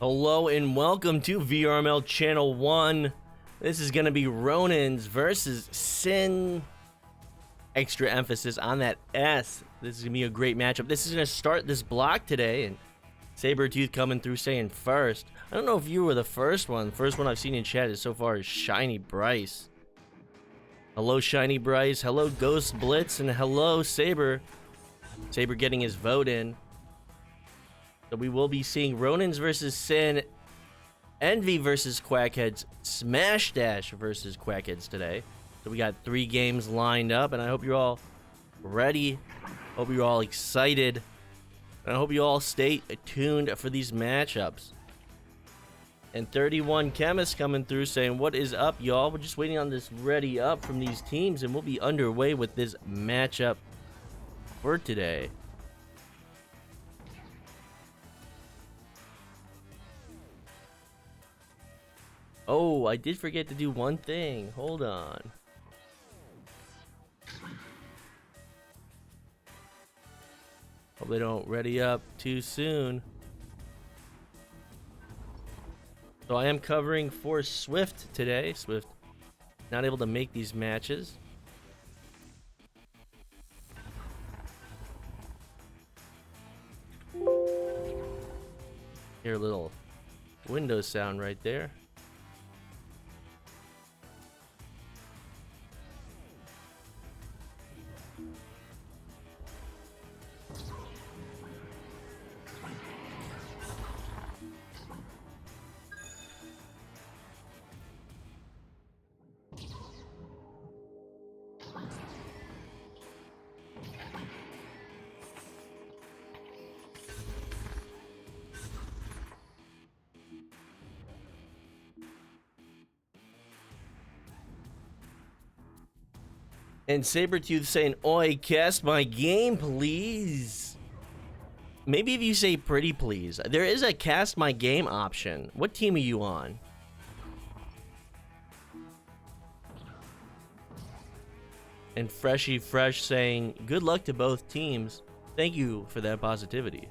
Hello and welcome to VRML Channel 1. This is going to be Ronins versus Sin. Extra emphasis on that S. This is going to be a great matchup. This is going to start this block today, and Sabretooth coming through saying first. I don't know if you were the first one. The first one I've seen in chat is so far is Shiny Bryce. Hello, Shiny Bryce. Hello, Ghost Blitz. And hello, Saber. Saber getting his vote in. So we will be seeing Ronins versus Sin, Envy versus Quackheads, Smash Dash versus Quackheads today. So we got 3 games lined up, and I hope you're all ready. Hope you're all excited. And I hope you all stay tuned for these matchups. And 31 Chemist coming through saying, what is up, y'all? We're just waiting on this ready up from these teams, and we'll be underway with this matchup for today. Oh, I did forget to do one thing. Hold on. Hope they don't ready up too soon. So I am covering for Swift today. Swift not able to make these matches. Hear a little Windows sound right there. And Sabretooth saying, oi, cast my game, please. Maybe if you say pretty please. There is a cast my game option. What team are you on? And Freshy Fresh saying, good luck to both teams. Thank you for that positivity.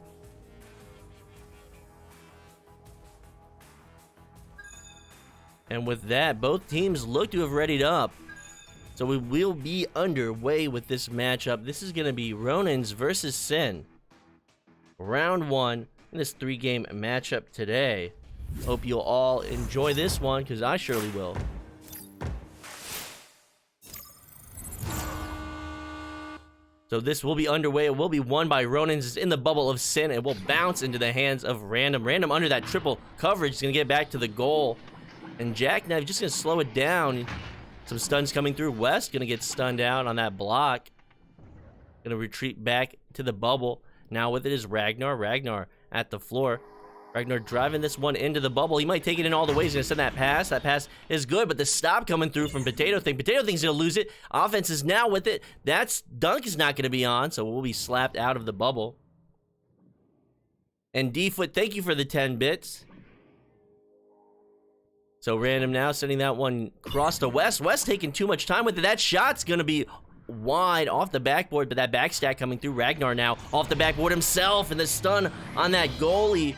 And with that, both teams look to have readied up. So we will be underway with this matchup. This is going to be Ronins versus Sin. Round 1 in this 3-game matchup today. Hope you'll all enjoy this one, because I surely will. So this will be underway. It will be won by Ronins. It's in the bubble of Sin. It will bounce into the hands of Random. Random under that triple coverage is going to get back to the goal. And Jackknife just going to slow it down. Some stuns coming through. West gonna get stunned out on that block. Gonna retreat back to the bubble. Now with it is Ragnar. Ragnar at the floor. Ragnar driving this one into the bubble. He might take it in all the ways. He's gonna send that pass. That pass is good, but the stop coming through from Potato Thing. Potato Thing's gonna lose it. Offense is now with it. That's dunk is not gonna be on, so we'll be slapped out of the bubble. And D-Foot, thank you for the 10 bits. So Random now sending that one across to West. West taking too much time with it. That shot's going to be wide off the backboard, but that backstack coming through. Ragnar now off the backboard himself, and the stun on that goalie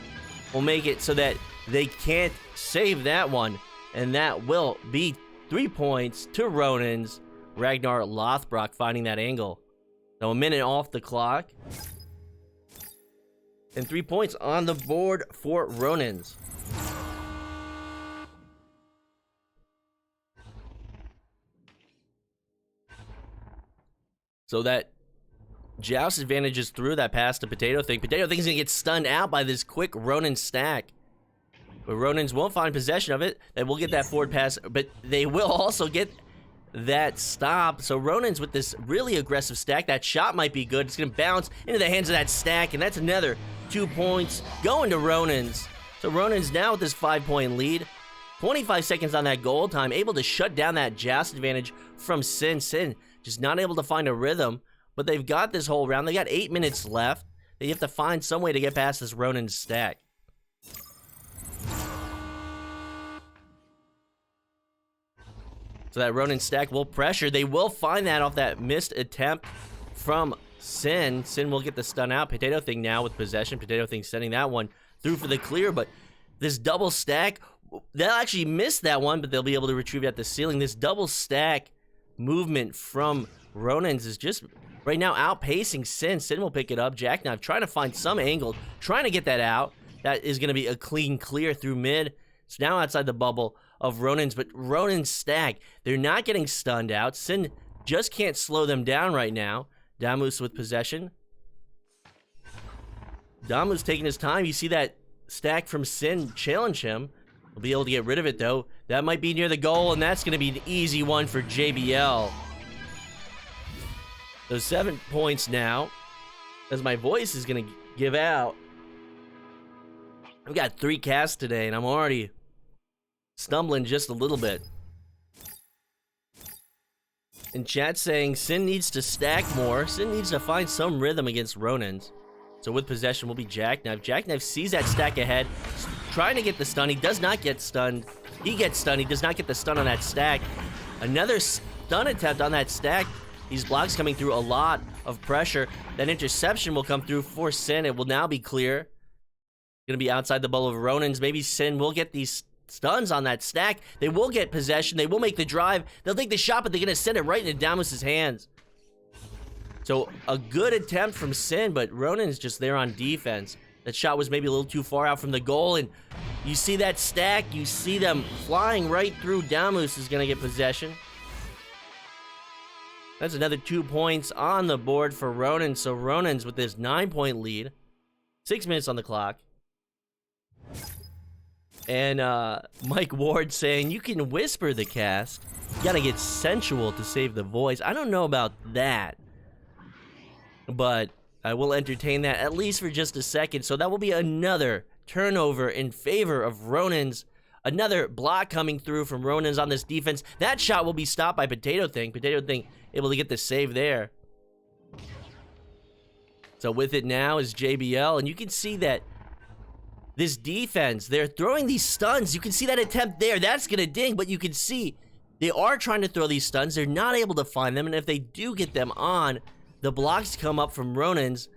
will make it so that they can't save that one. And that will be 3 points to Ronins. Ragnar Lothbrok finding that angle. So a minute off the clock. And 3 points on the board for Ronins. So that Joust advantage is through. That pass to Potato Thing. Potato Thing's gonna get stunned out by this quick Ronin stack. But Ronins won't find possession of it. They will get that forward pass, but they will also get that stop. So Ronins with this really aggressive stack. That shot might be good. It's gonna bounce into the hands of that stack, and that's another 2 points going to Ronins. So Ronins now with this 5-point lead. 25 seconds on that goal time, able to shut down that Joust advantage from Sin. Sin just not able to find a rhythm, but they've got this whole round. They got 8 minutes left. They have to find some way to get past this Ronin stack. So that Ronin stack will pressure. They will find that off that missed attempt from Sin. Sin will get the stun out. Potato Thing now with possession. Potato Thing sending that one through for the clear, but This double stack, they'll actually miss that one, but they'll be able to retrieve it at the ceiling. This double stack movement from Ronin's is just right now outpacing Sin. Sin will pick it up. Jackknife trying to find some angle, trying to get that out. That is going to be a clean clear through mid. It's now outside the bubble of Ronin's, but Ronin's stack, they're not getting stunned out. Sin just can't slow them down right now. Damus with possession. Damus taking his time. You see that stack from Sin challenge him. He'll be able to get rid of it though. That might be near the goal, and that's going to be an easy one for JBL. So 7 points now, as my voice is going to give out. I've got 3 casts today, and I'm already stumbling just a little bit. In chat saying Sin needs to stack more. Sin needs to find some rhythm against Ronin's. So with possession will be Jackknife. Jackknife sees that stack ahead, trying to get the stun. He does not get stunned. He gets stunned. He does not get the stun on that stack. Another stun attempt on that stack. These blocks coming through a lot of pressure. That interception will come through for Sin. It will now be clear. Gonna be outside the bubble of Ronin's. Maybe Sin will get these stuns on that stack. They will get possession. They will make the drive. They'll take the shot, but they're gonna send it right into Damus's hands. So a good attempt from Sin, but Ronin's just there on defense. That shot was maybe a little too far out from the goal, and you see that stack. You see them flying right through. Damus is gonna get possession. That's another 2 points on the board for Ronin. So Ronin's with this 9-point lead. 6 minutes on the clock. And Mike Ward saying, you can whisper the cast. You gotta get sensual to save the voice. I don't know about that, but I will entertain that at least for just a second. So that will be another turnover in favor of Ronin's. Another block coming through from Ronin's on this defense. That shot will be stopped by Potato Thing. Potato Thing able to get the save there. So with it now is JBL, and you can see that this defense, they're throwing these stuns. You can see that attempt there. That's going to ding, but you can see they are trying to throw these stuns. They're not able to find them, and if they do get them on, the blocks come up from Ronin's,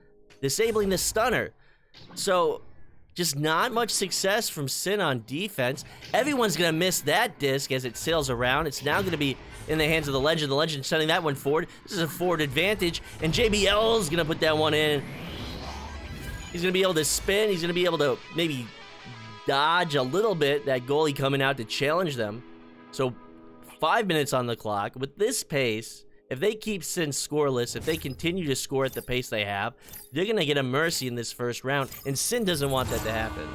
disabling the stunner. So just not much success from Sin on defense. Everyone's going to miss that disc as it sails around. It's now going to be in the hands of the Legend. The Legend sending that one forward. This is a forward advantage, and JBL is going to put that one in. He's going to be able to spin. He's going to be able to maybe dodge a little bit that goalie coming out to challenge them. So 5 minutes on the clock. With this pace, if they keep Sin scoreless, if they continue to score at the pace they have, they're going to get a mercy in this first round, and Sin doesn't want that to happen.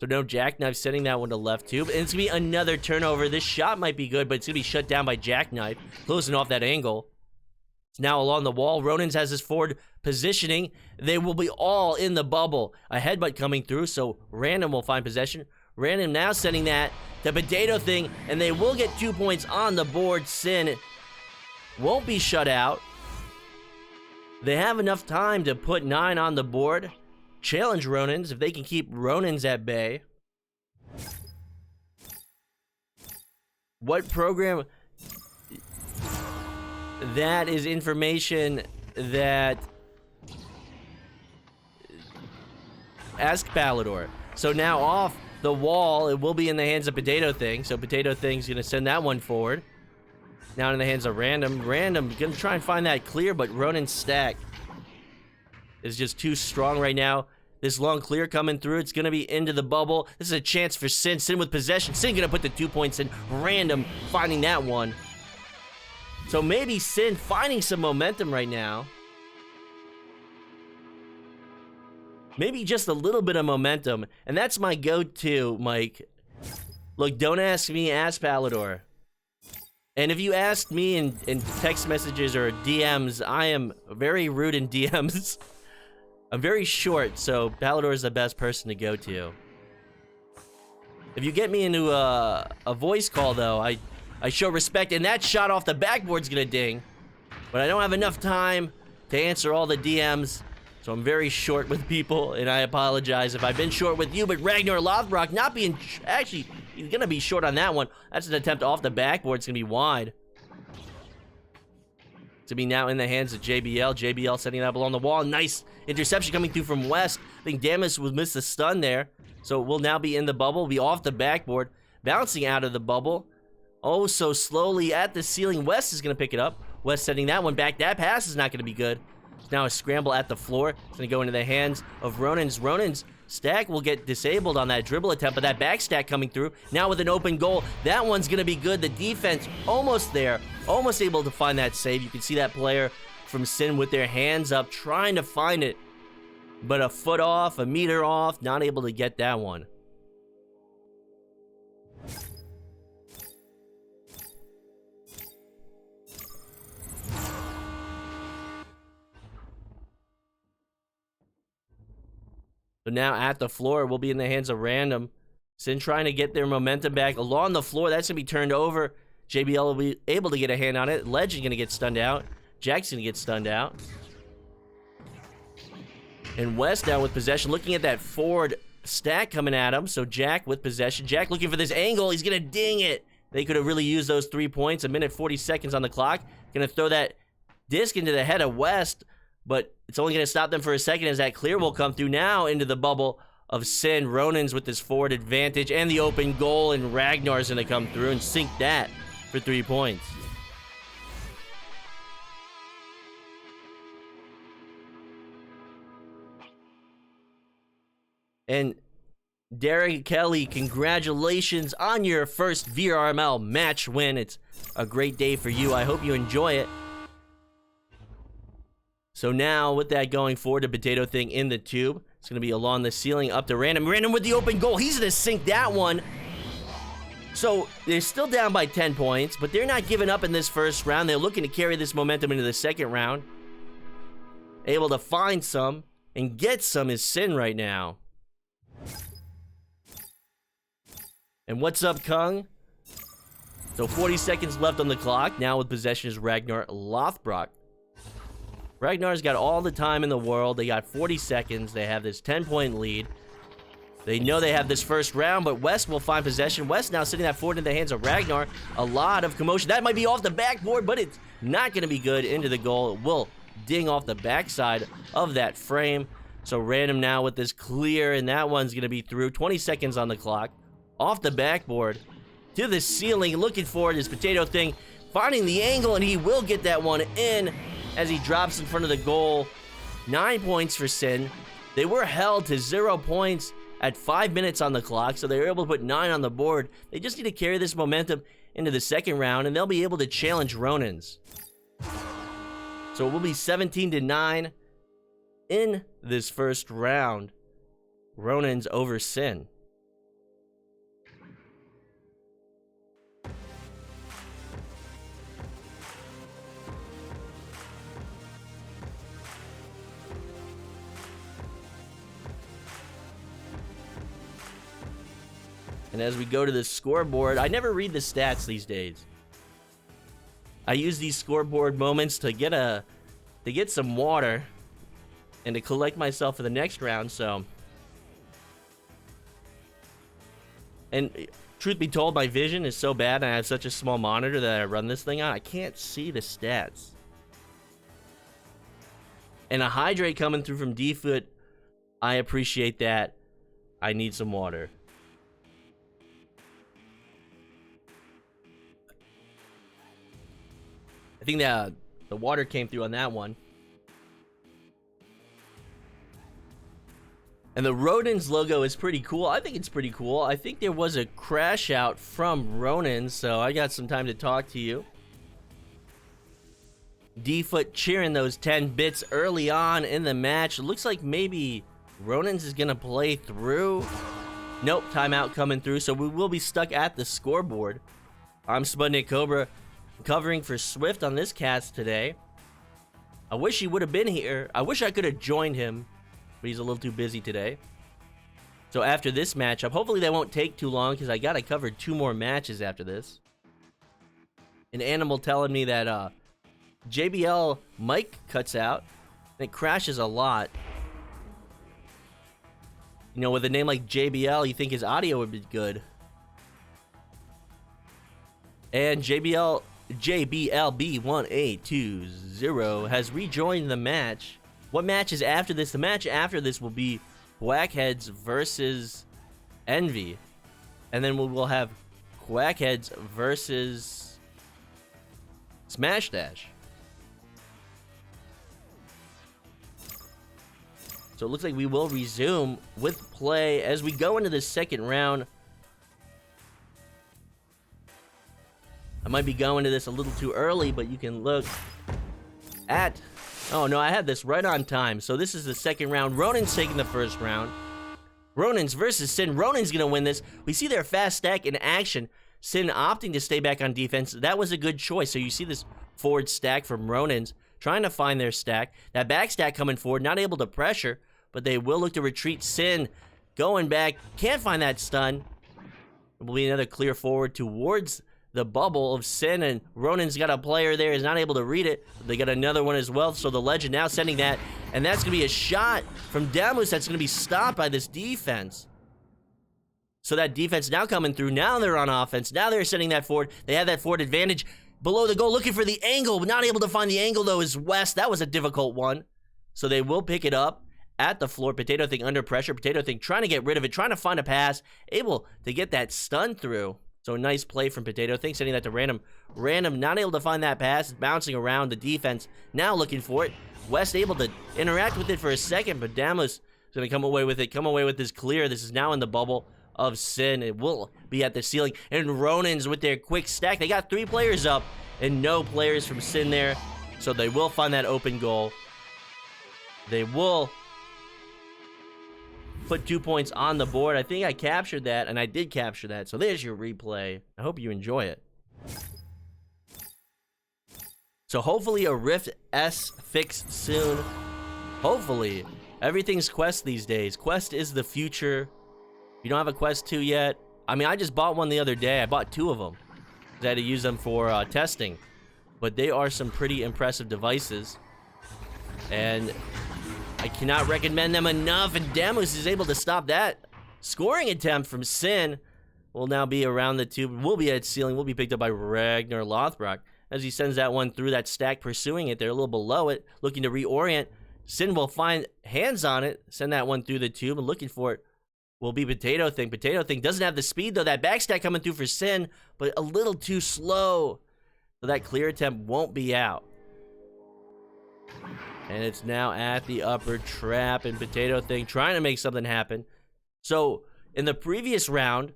So no, Jackknife sending that one to left tube, and it's going to be another turnover. This shot might be good, but it's going to be shut down by Jackknife, closing off that angle. It's now along the wall. Ronin's has his forward positioning. They will be all in the bubble. A headbutt coming through, so Random will find possession. Random now sending that to Potato Thing, and they will get 2 points on the board. Sin won't be shut out. They have enough time to put 9 on the board. Challenge Ronin's if they can keep Ronin's at bay. What program? That is information that ask Palador. So now off the wall, it will be in the hands of Potato Thing. So Potato Thing's gonna send that one forward. Now in the hands of Random. Random gonna try and find that clear, but Ronin's stack is just too strong right now. This long clear coming through. It's gonna be into the bubble. This is a chance for Sin. Sin with possession. Sin gonna put the 2 points in. Random finding that one. So maybe Sin finding some momentum right now. Maybe just a little bit of momentum. And that's my go-to, Mike. Look, don't ask me, ask Palador. And if you ask me in text messages or DMs, I am very rude in DMs. I'm very short, so Palador is the best person to go to. If you get me into a voice call, though, I show respect, and that shot off the backboard's gonna ding. But I don't have enough time to answer all the DMs, so I'm very short with people, and I apologize if I've been short with you, but Ragnar Lothbrok not being... Actually, he's gonna be short on that one. That's an attempt off the backboard. It's gonna be wide. To be now in the hands of JBL. JBL setting that along the wall. Nice interception coming through from West. I think Damas would miss the stun there. So it will now be in the bubble. Be off the backboard. Bouncing out of the bubble. Oh, so slowly at the ceiling. West is going to pick it up. West setting that one back. That pass is not going to be good. Now a scramble at the floor. It's going to go into the hands of Ronins. Ronins stack will get disabled on that dribble attempt, but that back stack coming through. Now with an open goal. That one's going to be good. The defense almost there. Almost able to find that save. You can see that player from Sin with their hands up trying to find it. But a foot off, a meter off, not able to get that one. So now at the floor, we'll be in the hands of Random. Sin trying to get their momentum back along the floor. That's going to be turned over. JBL will be able to get a hand on it. Ledge is going to get stunned out. Jack's going to get stunned out. And West now with possession, looking at that forward stack coming at him. So Jack with possession. Jack looking for this angle. He's going to ding it. They could have really used those 3 points. 1:40 seconds on the clock. Going to throw that disc into the head of West. But it's only going to stop them for a second as that clear will come through now into the bubble of Sin. Ronins with this forward advantage and the open goal. And Ragnar's going to come through and sink that for 3 points. And Derek Kelly, congratulations on your first VRML match win. It's a great day for you. I hope you enjoy it. So now, with that going forward, the potato thing in the tube. It's going to be along the ceiling up to Random. Random with the open goal. He's going to sink that one. So, they're still down by 10 points, but they're not giving up in this first round. They're looking to carry this momentum into the second round. Able to find some and get some is Sin right now. And what's up, Kung? So 40 seconds left on the clock. Now with possession is Ragnar Lothbrok. Ragnar's got all the time in the world. They got 40 seconds. They have this 10-point lead. They know they have this first round, but West will find possession. West now sitting that forward in the hands of Ragnar. A lot of commotion. That might be off the backboard, but it's not going to be good into the goal. It will ding off the backside of that frame. So Random now with this clear, and that one's going to be through. 20 seconds on the clock. Off the backboard to the ceiling, looking for his potato thing, finding the angle, and he will get that one in as he drops in front of the goal. 9 points for Sin. They were held to 0 points at 5 minutes on the clock, so they were able to put 9 on the board. They just need to carry this momentum into the second round, and they'll be able to challenge Ronins. So it will be 17-9 in this first round. Ronins over Sin. And as we go to the scoreboard, I never read the stats these days. I use these scoreboard moments to get some water and to collect myself for the next round, so. And truth be told, my vision is so bad and I have such a small monitor that I run this thing on, I can't see the stats. And a hydrate coming through from D-Foot, I appreciate that. I need some water. I think that the water came through on that one. And the Ronins logo is pretty cool. I think it's pretty cool. I think there was a crash out from Ronin, so I got some time to talk to you. D-Foot cheering those 10 bits early on in the match. It looks like maybe Ronins is going to play through. Nope, timeout coming through, so we will be stuck at the scoreboard. I'm SputnikKobra, covering for Swift on this cast today. I wish he would have been here. I wish I could have joined him, but he's a little too busy today. So after this matchup, hopefully that won't take too long because I got to cover 2 more matches after this. An animal telling me that JBL mic cuts out and it crashes a lot. You know, with a name like JBL, you think his audio would be good. And JBL JBLB1820 has rejoined the match. What match is after this? The match after this will be Quackheads versus Envy. And then we'll have Quackheads versus Smash Dash. So it looks like we will resume with play as we go into the second round. I might be going to this a little too early, but you can look at... Oh, no, I had this right on time. So this is the second round. Ronin's taking the first round. Ronin's versus Sin. Ronin's going to win this. We see their fast stack in action. Sin opting to stay back on defense. That was a good choice. So you see this forward stack from Ronin's trying to find their stack. That back stack coming forward, not able to pressure, but they will look to retreat. Sin going back. Can't find that stun. It will be another clear forward towards the bubble of Sin, and Ronin's got a player there, is not able to read it. They got another one as well, so the Legend now sending that, and that's going to be a shot from Damus that's going to be stopped by this defense. So that defense now coming through. Now they're on offense. Now they're sending that forward. They have that forward advantage below the goal, looking for the angle, but not able to find the angle, though, is West. That was a difficult one. So they will pick it up at the floor. Potato Thing under pressure. Potato Thing trying to get rid of it, trying to find a pass, able to get that stun through. So a nice play from Potato Thing, sending that to Random. Random not able to find that pass, bouncing around the defense, now looking for it. West able to interact with it for a second, but Damus is going to come away with it, come away with this clear. This is now in the bubble of Sin. It will be at the ceiling. And Ronin's with their quick stack. They got 3 players up and no players from Sin there. So they will find that open goal. They will put 2 points on the board. I think I captured that, and I did capture that. So there's your replay. I hope you enjoy it. So hopefully a Rift S fix soon. Hopefully. Everything's Quest these days. Quest is the future. If you don't have a Quest 2 yet, I mean, I just bought one the other day. I bought 2 of them. I had to use them for testing. But they are some pretty impressive devices. And I cannot recommend them enough, and Damus is able to stop that scoring attempt from Sin. Will now be around the tube. Will be at ceiling. Will be picked up by Ragnar Lothbrok as he sends that one through that stack, pursuing it. They're a little below it, looking to reorient. Sin will find hands on it, send that one through the tube, and looking for it will be Potato Thing. Potato Thing doesn't have the speed, though. That back stack coming through for Sin, but a little too slow. So that clear attempt won't be out. And it's now at the upper trap, and Potato Thing trying to make something happen. So, in the previous round,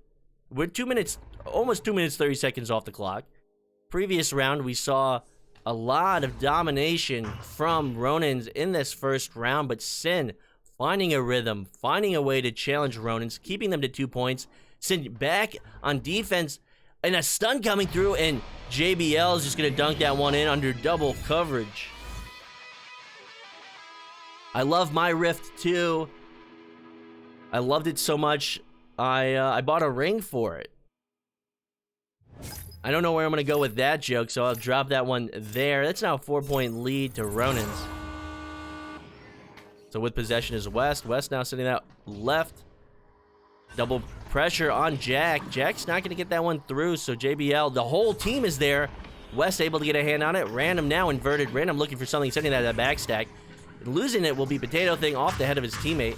we're 2 minutes, almost 2 minutes, 30 seconds off the clock. Previous round, we saw a lot of domination from Ronin's in this first round, but Sin finding a rhythm, finding a way to challenge Ronin's, keeping them to 2 points. Sin back on defense, and a stun coming through, and JBL is just going to dunk that one in under double coverage. I love my Rift too. I loved it so much, I bought a ring for it. I don't know where I'm going to go with that joke, so I'll drop that one there. That's now a 4-point lead to Ronin's. So with possession is West. West now sitting out left. Double pressure on Jack. Jack's not going to get that one through, so JBL, the whole team is there. West able to get a hand on it. Random now inverted. Random looking for something, sending that back stack. Losing it will be Potato Thing off the head of his teammate.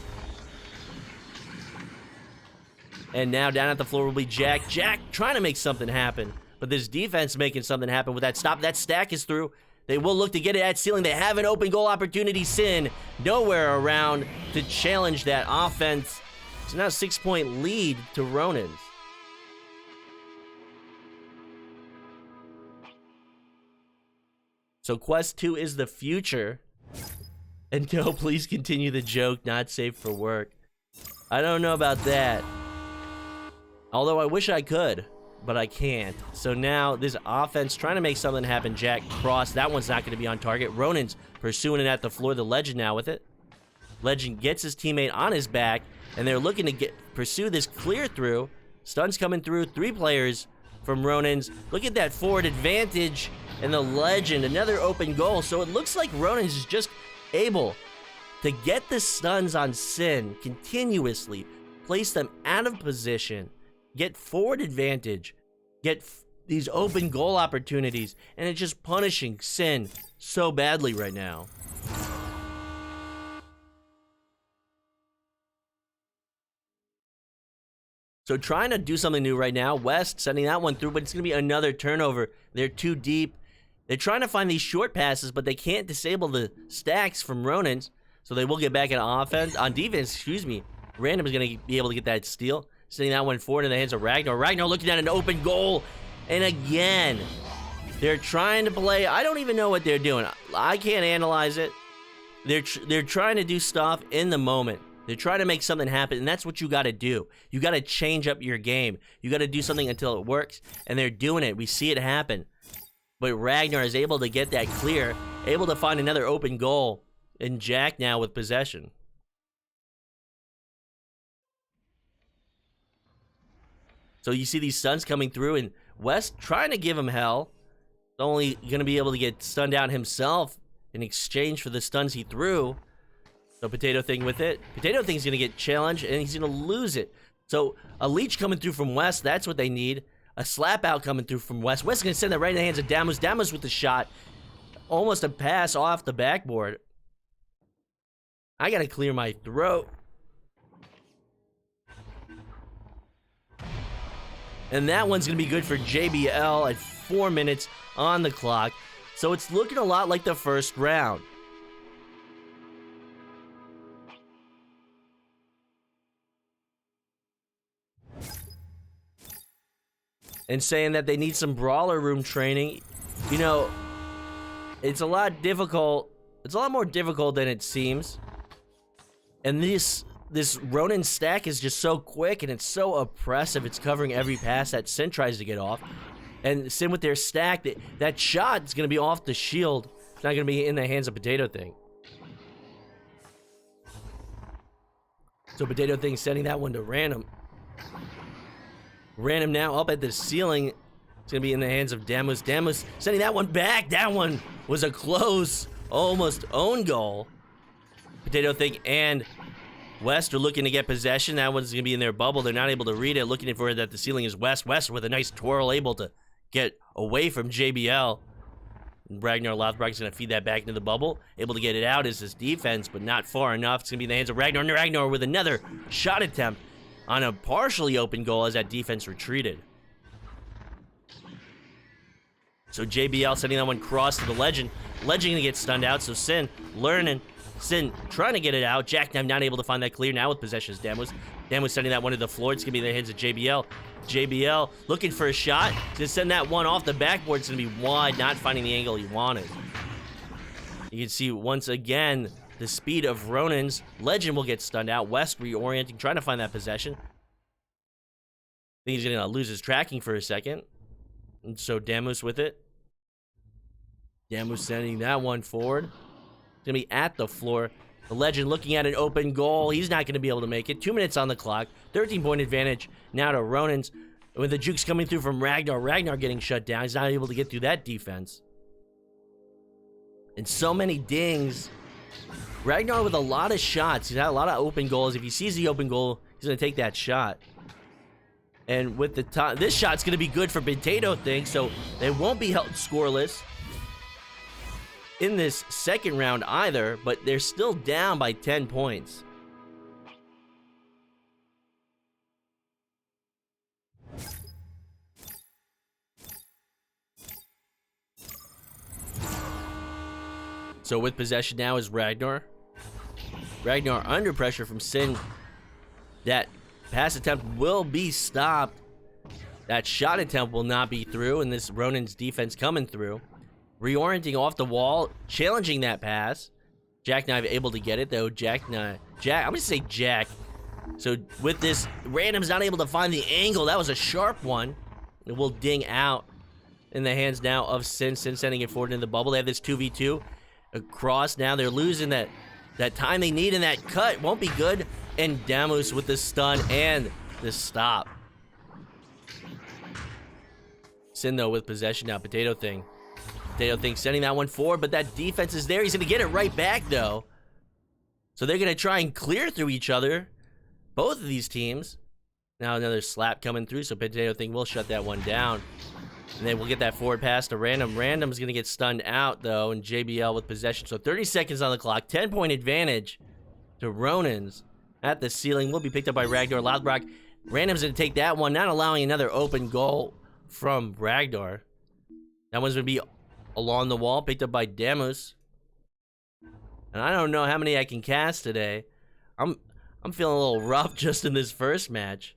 And now down at the floor will be Jack. Jack trying to make something happen. But this defense making something happen with that stop. That stack is through. They will look to get it at ceiling. They have an open goal opportunity. Sin nowhere around to challenge that offense. So now 6-point lead to Ronin's. So Quest 2 is the future. And no, please continue the joke, not safe for work. I don't know about that. Although I wish I could, but I can't. So now this offense trying to make something happen. Jack cross. That one's not going to be on target. Ronin's pursuing it at the floor. The Legend now with it. Legend gets his teammate on his back, and they're looking to pursue this clear through. Stun's coming through. 3 players from Ronin's. Look at that forward advantage. And the Legend, another open goal. So it looks like Ronin's is just able to get the stuns on Sin continuously, place them out of position, get forward advantage, get these open goal opportunities, and it's just punishing Sin so badly right now. So trying to do something new right now. West sending that one through, but it's going to be another turnover. They're too deep. They're trying to find these short passes, but they can't disable the stacks from Ronins, so they will get back on defense, excuse me. Random is going to be able to get that steal. Sending that one forward in the hands of Ragnar. Ragnar looking at an open goal, and again, they're trying to play. I don't even know what they're doing. I can't analyze it. They're trying to do stuff in the moment. They're trying to make something happen, and that's what you got to do. You got to change up your game. You got to do something until it works, and they're doing it. We see it happen. But Ragnar is able to get that clear, able to find another open goal, and Jack now with possession. So you see these stuns coming through, and West trying to give him hell. Only going to be able to get stunned out himself in exchange for the stuns he threw. So Potato Thing with it. Potato Thing's going to get challenged, and he's going to lose it. So a leech coming through from West, that's what they need. A slap out coming through from West. West is going to send that right in the hands of Damus. Damus with the shot. Almost a pass off the backboard. I got to clear my throat. And that one's going to be good for JBL at 4 minutes on the clock. So it's looking a lot like the first round. And saying that they need some brawler room training. You know, it's a lot difficult. It's a lot more difficult than it seems. And this Ronin stack is just so quick and it's so oppressive. It's covering every pass that Sin tries to get off. And Sin with their stack, that shot is going to be off the shield. It's not going to be in the hands of Potato Thing. So Potato Thing sending that one to Random. Random now up at the ceiling. It's going to be in the hands of Damus. Damus sending that one back. That one was a close, almost own goal. Potato Thing and West are looking to get possession. That one's going to be in their bubble. They're not able to read it. Looking for it at the ceiling is West. West with a nice twirl, able to get away from JBL. Ragnar Lothbrok is going to feed that back into the bubble. Able to get it out is his defense, but not far enough. It's going to be in the hands of Ragnar. And Ragnar with another shot attempt on a partially open goal as that defense retreated. So JBL sending that one cross to the Legend. Legend going to get stunned out, so Sin learning. Sin trying to get it out. Jack not able to find that clear now with possession. Damus sending that one to the floor. It's going to be in the hands of JBL. JBL looking for a shot. To send that one off the backboard. It's going to be wide, not finding the angle he wanted. You can see once again the speed of Ronin's. Legend will get stunned out. West reorienting, trying to find that possession. I think he's going to lose his tracking for a second. And so Damus with it. Damus sending that one forward. It's going to be at the floor. The Legend looking at an open goal. He's not going to be able to make it. 2 minutes on the clock. 13-point advantage now to Ronin's. With the jukes coming through from Ragnar. Ragnar getting shut down. He's not able to get through that defense. And so many dings. Ragnar with a lot of shots. He's had a lot of open goals. If he sees the open goal, he's going to take that shot. And with the time, this shot's going to be good for Potato Thing, so they won't be held scoreless in this second round either, but they're still down by 10 points. So with possession now is Ragnar. Ragnar under pressure from Sin. That pass attempt will be stopped. That shot attempt will not be through, and this Ronin's defense coming through. Reorienting off the wall, challenging that pass. Jackknife able to get it, though. I'm going to say Jack. So with this, Random's not able to find the angle. That was a sharp one. It will ding out in the hands now of Sin. Sin sending it forward into the bubble. They have this 2v2 across. Now they're losing that time they need, and that cut won't be good. And Damus with the stun and the stop. Sin, though, with possession now. Potato Thing sending that one forward, but that defense is there. He's going to get it right back, though. So they're going to try and clear through each other. Both of these teams. Now another slap coming through, so Potato Thing will shut that one down. And then we'll get that forward pass to Random. Random's going to get stunned out, though, and JBL with possession. So 30 seconds on the clock. 10-point advantage to Ronins at the ceiling. Will be picked up by Ragnar. Loudbrock. Random's going to take that one, not allowing another open goal from Ragnar. That one's going to be along the wall, picked up by Demus. And I don't know how many I can cast today. I'm feeling a little rough just in this first match.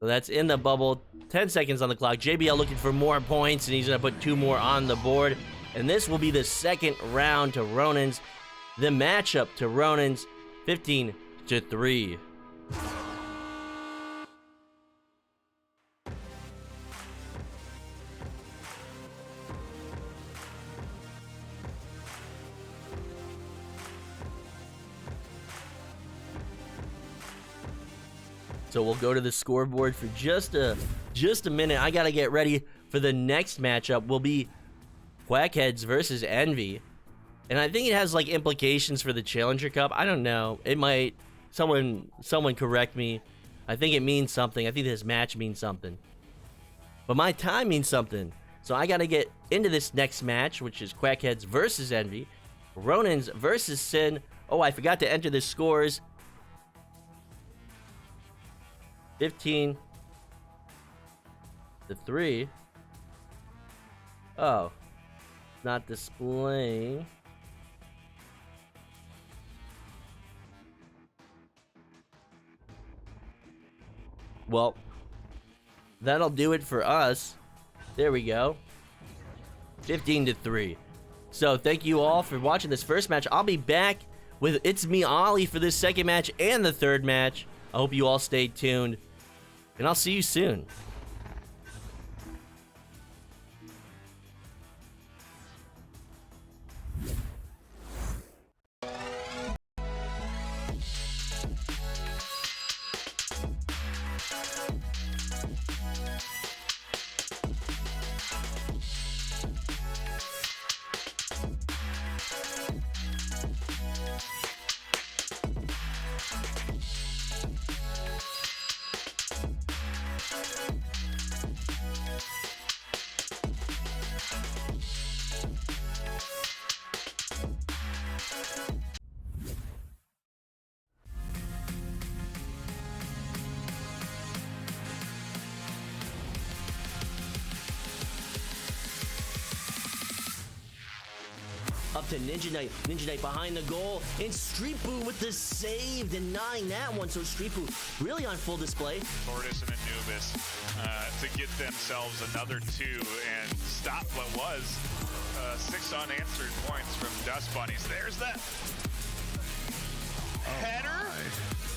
So that's in the bubble. 10 seconds on the clock. JBL looking for more points, and he's going to put 2 more on the board. And this will be the second round to Ronins. The matchup to Ronins, 15-3. So we'll go to the scoreboard for just a minute. I gotta get ready for the next matchup. Will be Quackheads versus Envy, and I think it has like implications for the Challenger Cup. I don't know. It might. Someone correct me. I think it means something. I think this match means something. But my time means something. So I gotta get into this next match, which is Quackheads versus Envy, Ronins versus Sin. Oh, I forgot to enter the scores. 15-3. Oh, not displaying. Well, that'll do it for us. There we go. 15-3. So thank you all for watching this first match. I'll be back with It's Me Ollie for this second match and the third match. I hope you all stay tuned. And I'll see you soon. Up to Ninja Knight. Ninja Knight behind the goal. And Street Boo with the save, denying that one. So Street Boo really on full display. Tortoise and Anubis to get themselves another 2 and stop what was 6 unanswered points from Dust Bunnies. There's that header.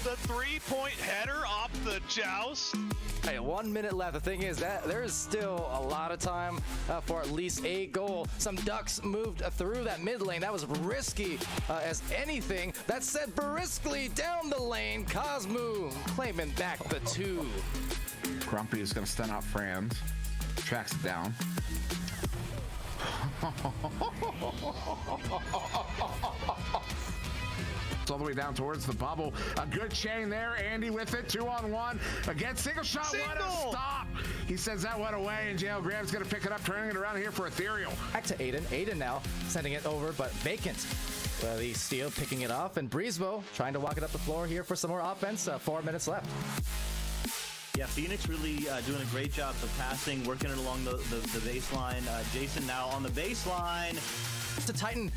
The 3-point header off the joust. Hey, 1 minute left. The thing is that there is still a lot of time for at least a goal. Some Ducks moved through that mid lane. That was risky as anything. That said, briskly down the lane. Cosmo claiming back the 2. Grumpy is going to stun out Franz. Tracks it down. All the way down towards the bubble. A good chain there. Andy with it. 2-on-1. Again, single shot. What a stop. He sends that one away, and JL Graham's going to pick it up, turning it around here for Ethereal. Back to Aiden. Aiden now sending it over, but vacant. The steal picking it off, and Breezebo trying to walk it up the floor here for some more offense. 4 minutes left. Yeah, Phoenix really doing a great job of passing, working it along the baseline. Jason now on the baseline. To Titan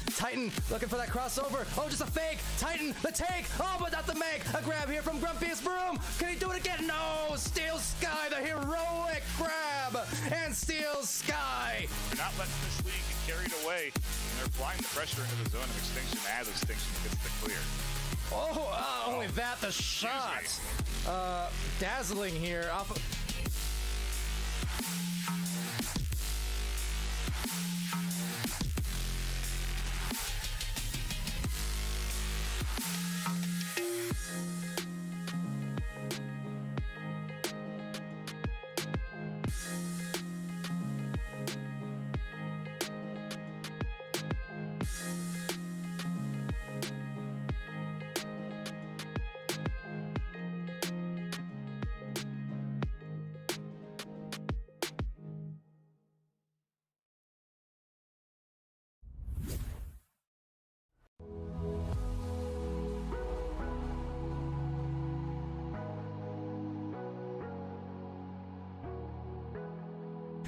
looking for that crossover. Oh, just a fake. Titan, the take. Oh, but not the make. A grab here from Grumpy's Broom. Can he do it again? No. Steel Sky, the heroic grab, and Steel Sky. They're not letting this league get carried away. And they're applying the pressure into the zone of Extinction as Extinction gets the clear. Oh, only that, the shot. Dazzling here. Off of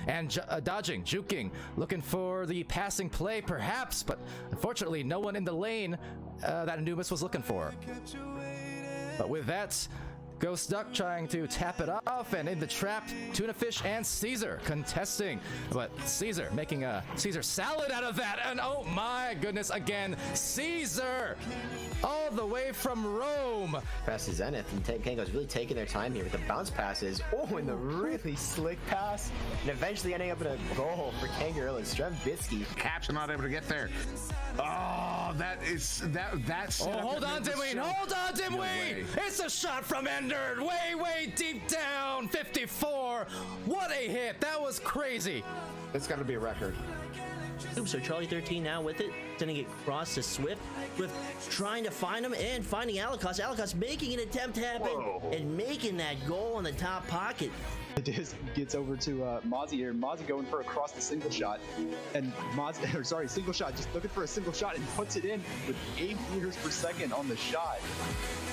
and dodging, juking, looking for the passing play perhaps, but unfortunately no one in the lane that Anubis was looking for. But with that, Ghost Duck trying to tap it off, and in the trap, Tuna Fish and Caesar contesting. But Caesar making a Caesar salad out of that, and oh my goodness, again, Caesar! All the way from Rome. Pass to Zenith, and Kango's really taking their time here with the bounce passes. Oh, and the really slick pass, and eventually ending up in a goal for Kangaroo and Strembitsky. Caps are not able to get there. Oh, that's Oh, hold on, Dimween! Hold on, Dimween! It's a shot from Ender, way deep down, 54. What a hit! That was crazy. It's got to be a record. So Charlie 13 now with it, sending it across to Swift, with trying to find him and finding Alikos. Alikos making an attempt happen and making that goal on the top pocket. It gets over to Mozzie here. Mozzie going for a cross the single shot, and single shot, just looking for a single shot and puts it in with 8 meters per second on the shot.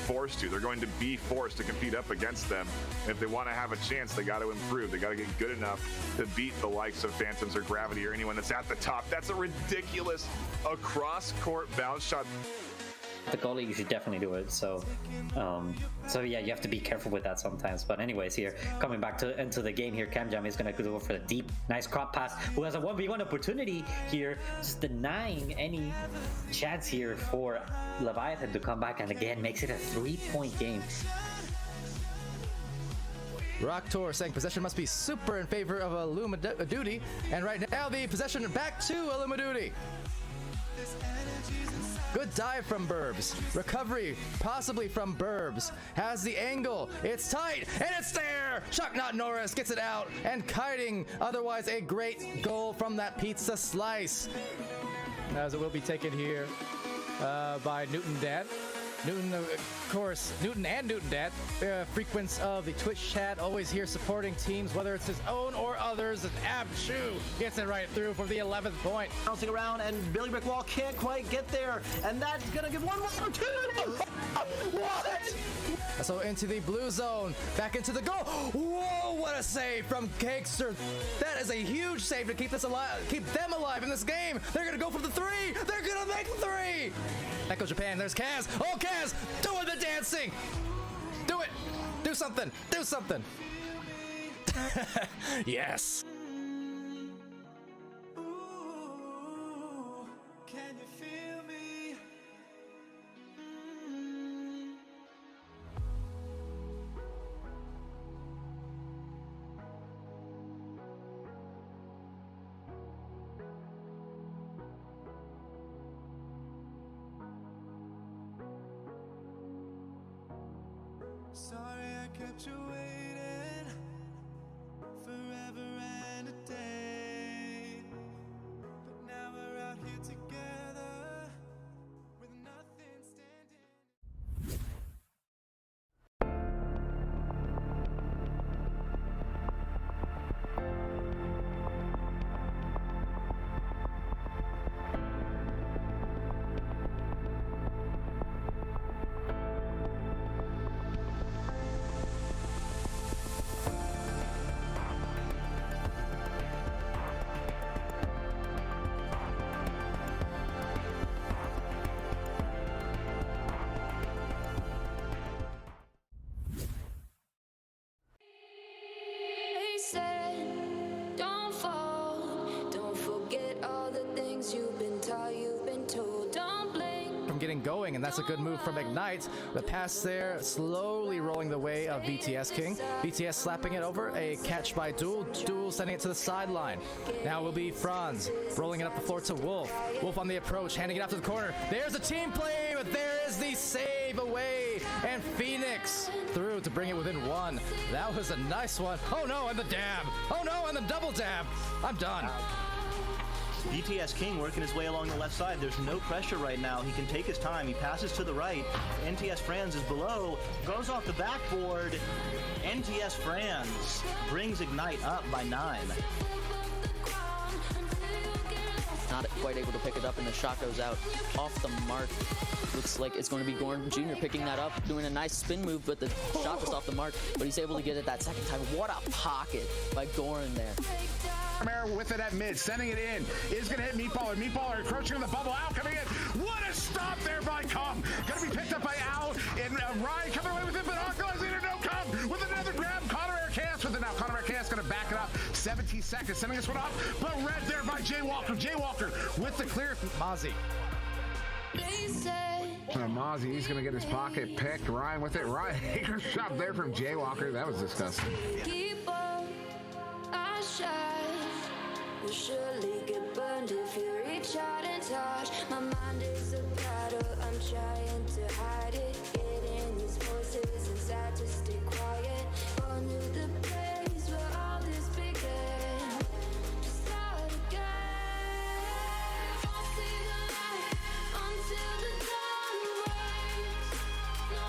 They're going to be forced to compete up against them. If they want to have a chance, they got to improve. They got to get good enough to beat the likes of Phantoms or Gravity or anyone that's at the top. That's a ridiculous across-court bounce shot. The goalie, you should definitely do it. So yeah, you have to be careful with that sometimes. But anyways, here coming back into the game here, Camjam is gonna go for the deep, nice crop pass. Who has a 1v1 opportunity here, just denying any chance here for Leviathan to come back, and again makes it a 3-point game. Rock Tour saying possession must be super in favor of Illumiduty, and right now the possession back to Illumiduty. Good dive from Burbs. Recovery, possibly from Burbs. Has the angle. It's tight, and it's there! Shocknot Norris gets it out, and kiting. Otherwise, a great goal from that pizza slice. As it will be taken here by Newton Dad. Newton, of course, Newton and Newton Dad, frequents of the Twitch chat, always here supporting teams, whether it's his own or others. And Abshu gets it right through for the 11th point. Bouncing around, and Billy Brickwall can't quite get there, and that's gonna give one more opportunity. What? So into the blue zone, back into the goal. Whoa, what a save from Cakester. That is a huge save to keep this alive, keep them alive in this game. They're gonna go for the 3. They're gonna make the 3. Echo Japan, there's Kaz. Oh, Kaz, doing the dancing. Do it. Do something. Do something. Yes. Can you feel me? Sorry I kept you waiting forever and a day, but now we're out here together with nothing standing. They said, don't fall, don't forget all the things you've been taught, you've been told, don't blink. From getting going, and that's a good move from Ignite. The pass there, slowly rolling the way of VTS King. VTS slapping it over, a catch by Duel. Duel sending it to the sideline. Now will be Franz, rolling it up the floor to Wolf. Wolf on the approach, handing it up to the corner. There's a team play, but there is the save away, and Phoenix through to bring it within 1. That was a nice one. Oh no, and the dab. Oh no, and the double dab. I'm done. BTS King working his way along the left side. There's no pressure right now. He can take his time. He passes to the right. NTS Franz is below. Goes off the backboard. NTS Franz brings Ignite up by 9. Not quite able to pick it up, and the shot goes out off the mark. Looks like it's going to be Goran Jr. picking that up, doing a nice spin move, but the shot was off the mark, but he's able to get it that second time. What a pocket by Goran there. Air with it at mid, sending it in. Is going to hit Meatballer. Meatballer encroaching on the bubble. Al coming in. What a stop there by Cum. Going to be picked up by Al. And Ryan coming away with it, but Arco leader no Cum with another grab. Connor Air Chaos with it now. Connor Air Chaos going to back it up. 17 seconds, sending this one up. But red there by Jay Walker. Jay Walker with the clear. Mozzie. Mozzie, he's going to get his pocket picked. Ryan with it. Ryan Hager shot there from Jay Walker. That was disgusting. Keep on, I shine. You'll surely get burned if you reach out and touch. My mind is a battle, I'm trying to hide it. Getting these voices inside to stay quiet. Going to the place where all this began. To start again. I'll see the light until the dawn breaks. No,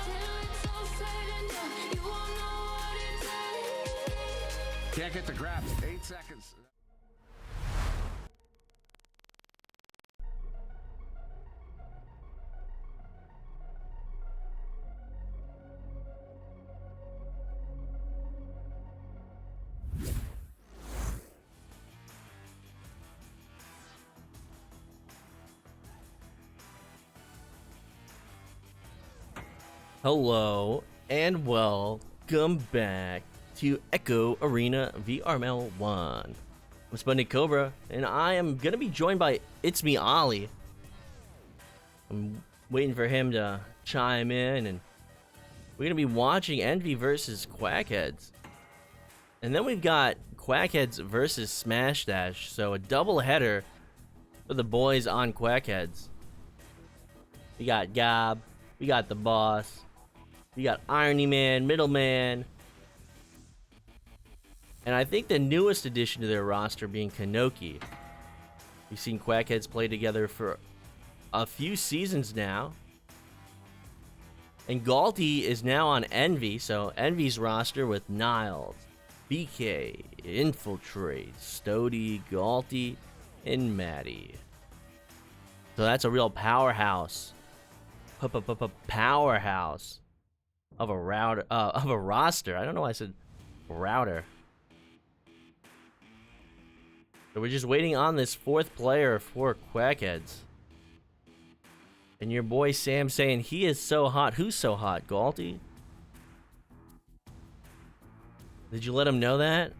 till it's all said and done, you won't know what it takes. Can't get the grab. 8 seconds. Hello and welcome back to Echo Arena VRML 1. I'm SputnikKobra, and I am gonna be joined by It's Me Ollie. I'm waiting for him to chime in, and we're gonna be watching Envy versus Quackheads. And then we've got Quackheads versus Smash Dash, so a double header for the boys on Quackheads. We got Gob, we got the boss, we got Irony Man, Middleman, and I think the newest addition to their roster being Kanoki. We've seen Quackheads play together for a few seasons now. And Galti is now on Envy, so Envy's roster with Niles, BK, Infiltrate, Stody, Galti, and Maddie. So that's a real powerhouse. Powerhouse of a roster. I don't know why I said router. So we're just waiting on this fourth player for Quackheads. And your boy Sam saying he is so hot. Who's so hot? Galti? Did you let him know that?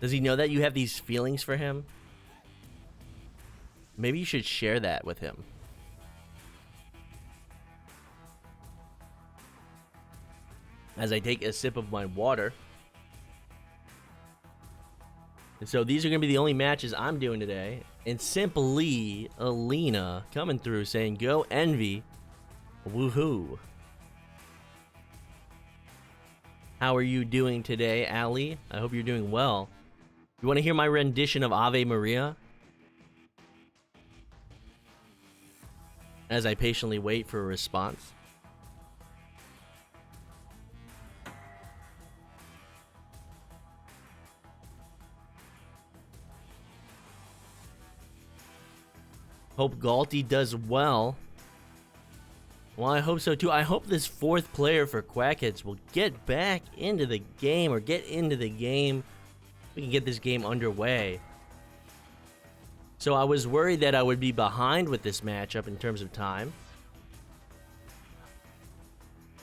Does he know that you have these feelings for him? Maybe you should share that with him. As I take a sip of my water. And so these are going to be the only matches I'm doing today. And Simply Alina coming through saying, go Envy. Woohoo. How are you doing today, Ali? I hope you're doing well. You want to hear my rendition of Ave Maria? As I patiently wait for a response. Hope Galti does well. Well, I hope so too. I hope this fourth player for Quackheads will get back into the game, or get into the game. We can get this game underway. So I was worried that I would be behind with this matchup in terms of time.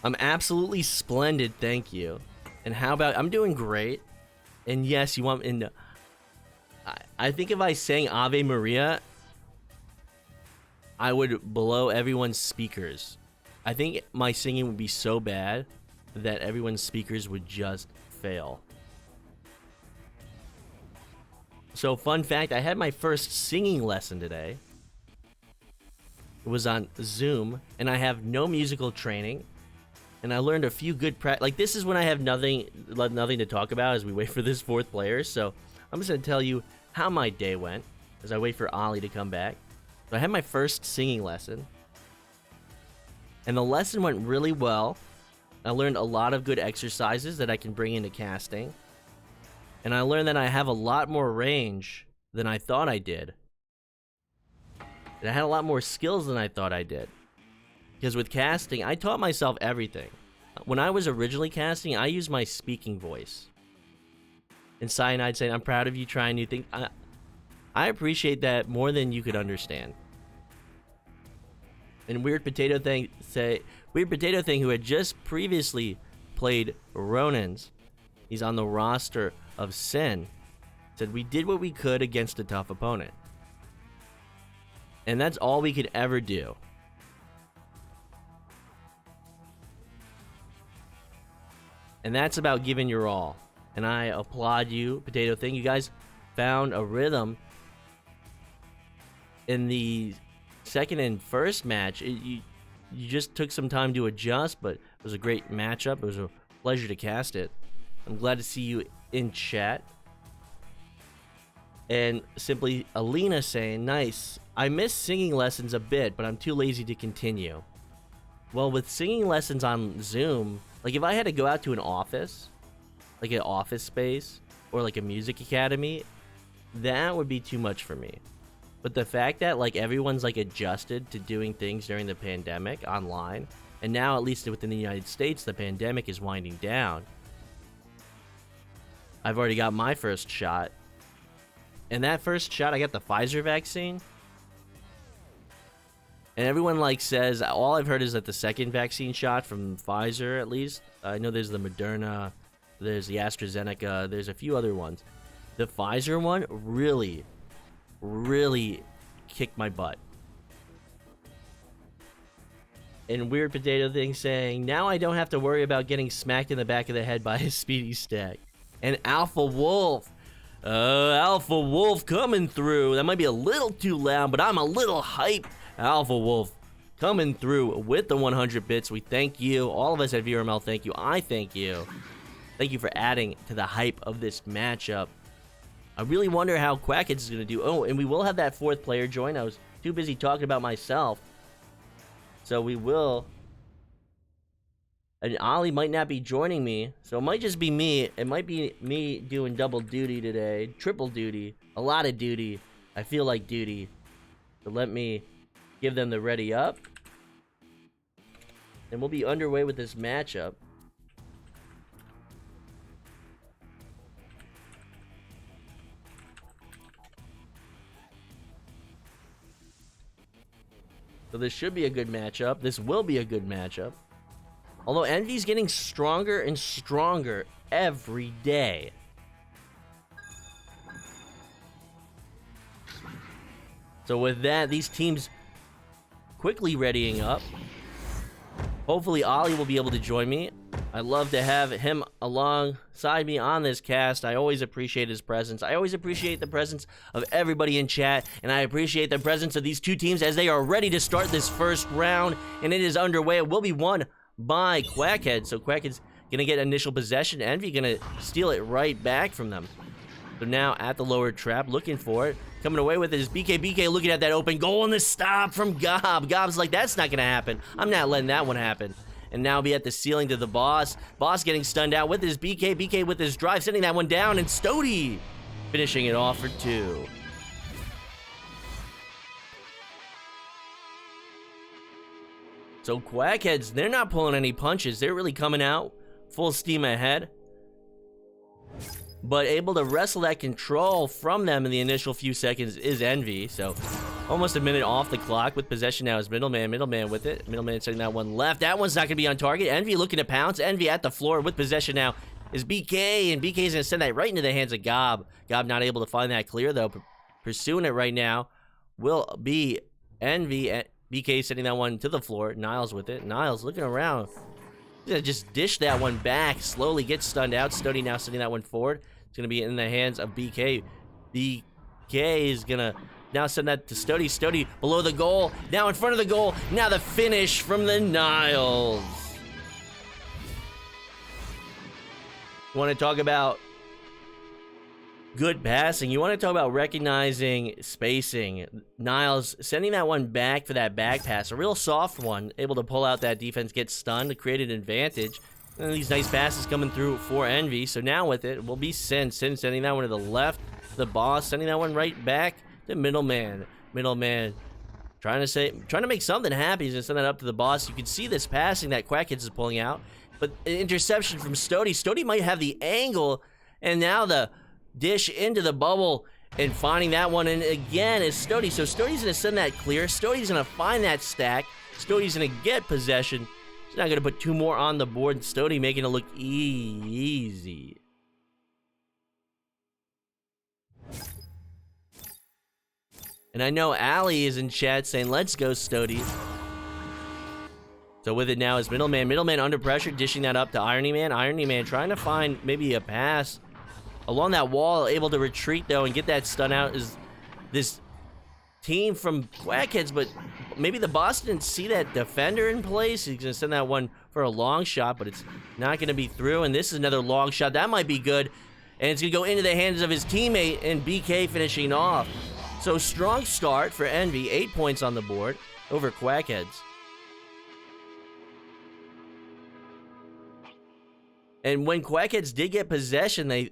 I'm absolutely splendid, thank you. And how about, I'm doing great. And yes, you want, and I think if I sang Ave Maria, I would blow everyone's speakers. I think my singing would be so bad that everyone's speakers would just fail. So, fun fact, I had my first singing lesson today. It was on Zoom, and I have no musical training. And I learned a few good like, this is when I have nothing to talk about as we wait for this fourth player. So, I'm just going to tell you how my day went as I wait for Ollie to come back. So I had my first singing lesson, and the lesson went really well. I learned a lot of good exercises that I can bring into casting, and I learned that I have a lot more range than I thought I did. And I had a lot more skills than I thought I did. Because with casting, I taught myself everything. When I was originally casting, I used my speaking voice. And Cyanide saying, I'm proud of you trying new things. I appreciate that more than you could understand. And Weird Potato Thing, who had just previously played Ronins, he's on the roster of Sin, said, we did what we could against a tough opponent. And that's all we could ever do. And that's about giving your all. And I applaud you, Potato Thing. You guys found a rhythm in the second and first match. You just took some time to adjust, but it was a great matchup. It was a pleasure to cast it. I'm glad to see you in chat. And simply Alina saying, nice. I miss singing lessons a bit, but I'm too lazy to continue. Well, with singing lessons on Zoom, like if I had to go out to an office, like an office space, or like a music academy, that would be too much for me. But the fact that like everyone's like adjusted to doing things during the pandemic online, and now at least within the United States, the pandemic is winding down. I've already got my first shot. And that first shot, I got the Pfizer vaccine. And everyone like says, all I've heard is that the second vaccine shot from Pfizer, at least, I know there's the Moderna, there's the AstraZeneca, there's a few other ones. The Pfizer one really kicked my butt. And Weird Potato Thing saying, now I don't have to worry about getting smacked in the back of the head by a speedy stack. And Alpha Wolf. Alpha Wolf coming through. That might be a little too loud, but I'm a little hyped. Alpha Wolf coming through with the 100 bits. We thank you. All of us at VRML thank you. I thank you. Thank you for adding to the hype of this matchup. I really wonder how Quackheads is going to do. Oh, and we will have that fourth player join. I was too busy talking about myself. So we will. And Ollie might not be joining me. So it might just be me. It might be me doing double duty today. Triple duty. A lot of duty. I feel like duty. So let me give them the ready up. And we'll be underway with this matchup. So this should be a good matchup. This will be a good matchup. Although Envy's getting stronger and stronger every day. So with that, these teams quickly readying up. Hopefully Ollie will be able to join me. I'd love to have him alongside me on this cast. I always appreciate his presence. I always appreciate the presence of everybody in chat, and I appreciate the presence of these two teams as they are ready to start this first round, and it is underway. It will be won by Quackhead, so Quackhead's gonna get initial possession. Envy gonna steal it right back from them. So now at the lower trap, looking for it. Coming away with it is BK looking at that open goal and the stop from Gob. Gob's like, that's not gonna happen. I'm not letting that one happen. And now be at the ceiling to the boss. Boss getting stunned out with his BK with his drive, sending that one down, and Stody finishing it off for 2. So Quackheads, they're not pulling any punches. They're really coming out full steam ahead. But able to wrestle that control from them in the initial few seconds is Envy. So almost a minute off the clock with possession now is Middleman. Middleman with it. Middleman setting that one left. That one's not going to be on target. Envy looking to pounce. Envy at the floor with possession now is BK. And BK's going to send that right into the hands of Gob. Gob not able to find that clear though. Pursuing it right now will be Envy. BK sending that one to the floor. Niles with it. Niles looking around. He's going to just dish that one back. Slowly gets stunned out. Stody now sending that one forward. It's going to be in the hands of BK. BK is going to now send that to Stody. Stody below the goal. Now in front of the goal. Now the finish from the Niles. You want to talk about good passing. You want to talk about recognizing spacing. Niles sending that one back for that back pass. A real soft one. Able to pull out that defense, get stunned to create an advantage. And these nice passes coming through for Envy. So now with it will be Sin. Sin sending that one to the left. The boss sending that one right back to Middleman. Middleman trying to make something happen. He's going to send that up to the boss. You can see this passing that Quackheads is pulling out. But an interception from Stody. Stody might have the angle. And now the dish into the bubble and finding that one. And again, is Stody. So Stody's going to send that clear. Stody's going to find that stack. Stody's going to get possession. He's not going to put 2 more on the board. And Stody making it look easy. And I know Allie is in chat saying, let's go, Stody. So with it now is Middleman. Middleman under pressure, dishing that up to Irony Man. Irony Man trying to find maybe a pass along that wall, able to retreat, though, and get that stun out. Is this team from Quackheads, but maybe the boss didn't see that defender in place. He's going to send that one for a long shot, but it's not going to be through. And this is another long shot. That might be good. And it's going to go into the hands of his teammate, and BK finishing off. So strong start for Envy, 8 points on the board over Quackheads. And when Quackheads did get possession, they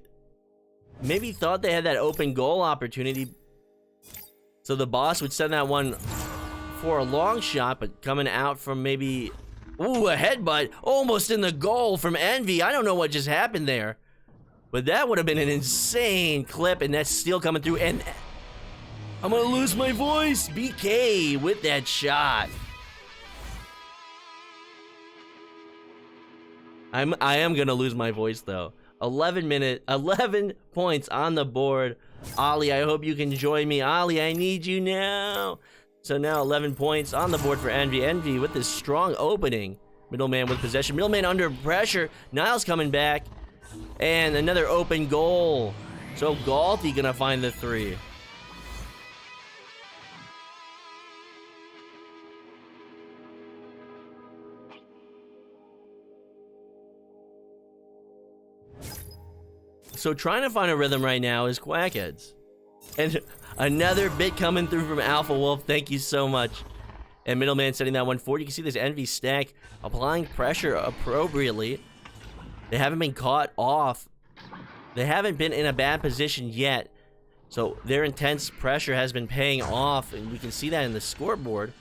maybe thought they had that open goal opportunity. So the boss would send that one for a long shot, but coming out from maybe, ooh, a headbutt, almost in the goal from Envy. I don't know what just happened there, but that would have been an insane clip, and that's still coming through. And I'm gonna lose my voice. BK with that shot. I am gonna lose my voice though. 11 points on the board. Ollie, I hope you can join me. Ollie, I need you now. So now 11 points on the board for Envy. Envy with this strong opening. Middleman with possession. Middleman under pressure. Niles coming back. And another open goal. So Galti gonna find the 3. So trying to find a rhythm right now is Quackheads. And another bit coming through from Alpha Wolf. Thank you so much. And Middleman setting that one forward. You can see this Envy stack applying pressure appropriately. They haven't been caught off. They haven't been in a bad position yet. So their intense pressure has been paying off. And we can see that in the scoreboard.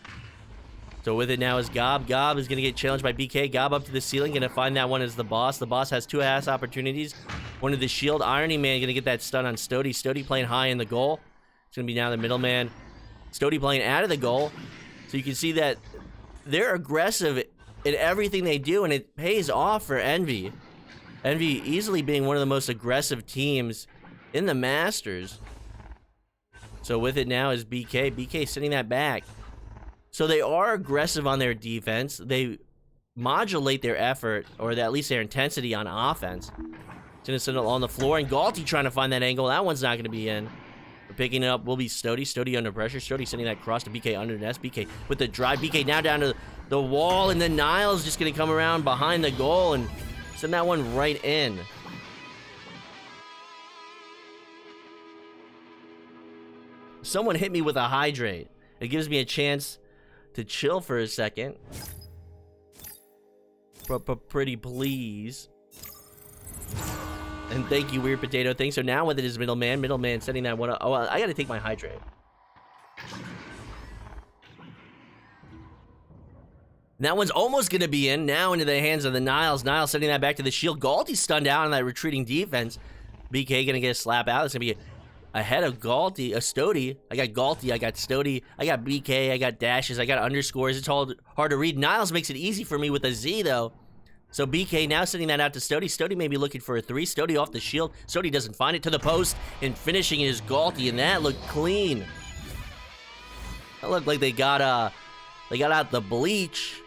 So with it now is Gob. Gob is going to get challenged by BK. Gob up to the ceiling. Going to find that one as the boss. The boss has 2 ass opportunities. One to the shield. Irony Man going to get that stun on Stody. Stody playing high in the goal. It's going to be now the Middleman. Stody playing out of the goal. So you can see that they're aggressive in everything they do, and it pays off for Envy. Envy easily being one of the most aggressive teams in the Masters. So with it now is BK. BK sending that back. So they are aggressive on their defense. They modulate their effort, or at least their intensity on offense. It's going to send it on the floor, and Galti trying to find that angle. That one's not going to be in. Picking it up will be Stody. Stody under pressure. Stody sending that cross to BK under the nest. BK with the drive. BK now down to the wall, and then Niles just going to come around behind the goal and send that one right in. Someone hit me with a hydrate. It gives me a chance to chill for a second. Pretty please. And thank you, Weird Potato Thing. So now with it is Middleman. Middleman setting that one up. Oh, I gotta take my hydrate. That one's almost gonna be in. Now into the hands of the Niles. Niles sending that back to the shield. Galti stunned down on that retreating defense. BK gonna get a slap out. It's gonna be ahead of Galti, Stody. I got Galti, I got Stody, I got BK, I got dashes, I got underscores. It's all hard to read. Niles makes it easy for me with a Z though. So BK now sending that out to Stody. Stody may be looking for a 3. Stody off the shield. Stody doesn't find it, to the post, and finishing is Galti, and that looked clean. That looked like they got out the bleach.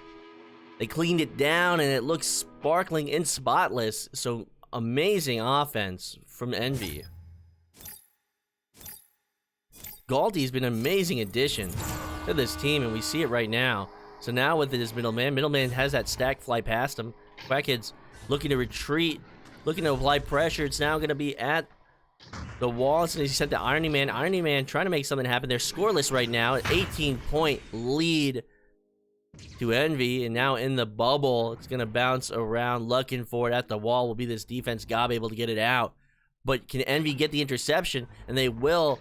They cleaned it down, and it looks sparkling and spotless. So amazing offense from Envy. Galti's been an amazing addition to this team, and we see it right now. So now with it is Middleman. Middleman has that stack fly past him. Quackheads looking to retreat, looking to apply pressure. It's now going to be at the wall. So he sent the Irony Man. Irony Man trying to make something happen. They're scoreless right now. An 18-point lead to Envy. And now in the bubble, it's going to bounce around. Looking for it at the wall will be this defense. Gob able to get it out. But can Envy get the interception? And they will.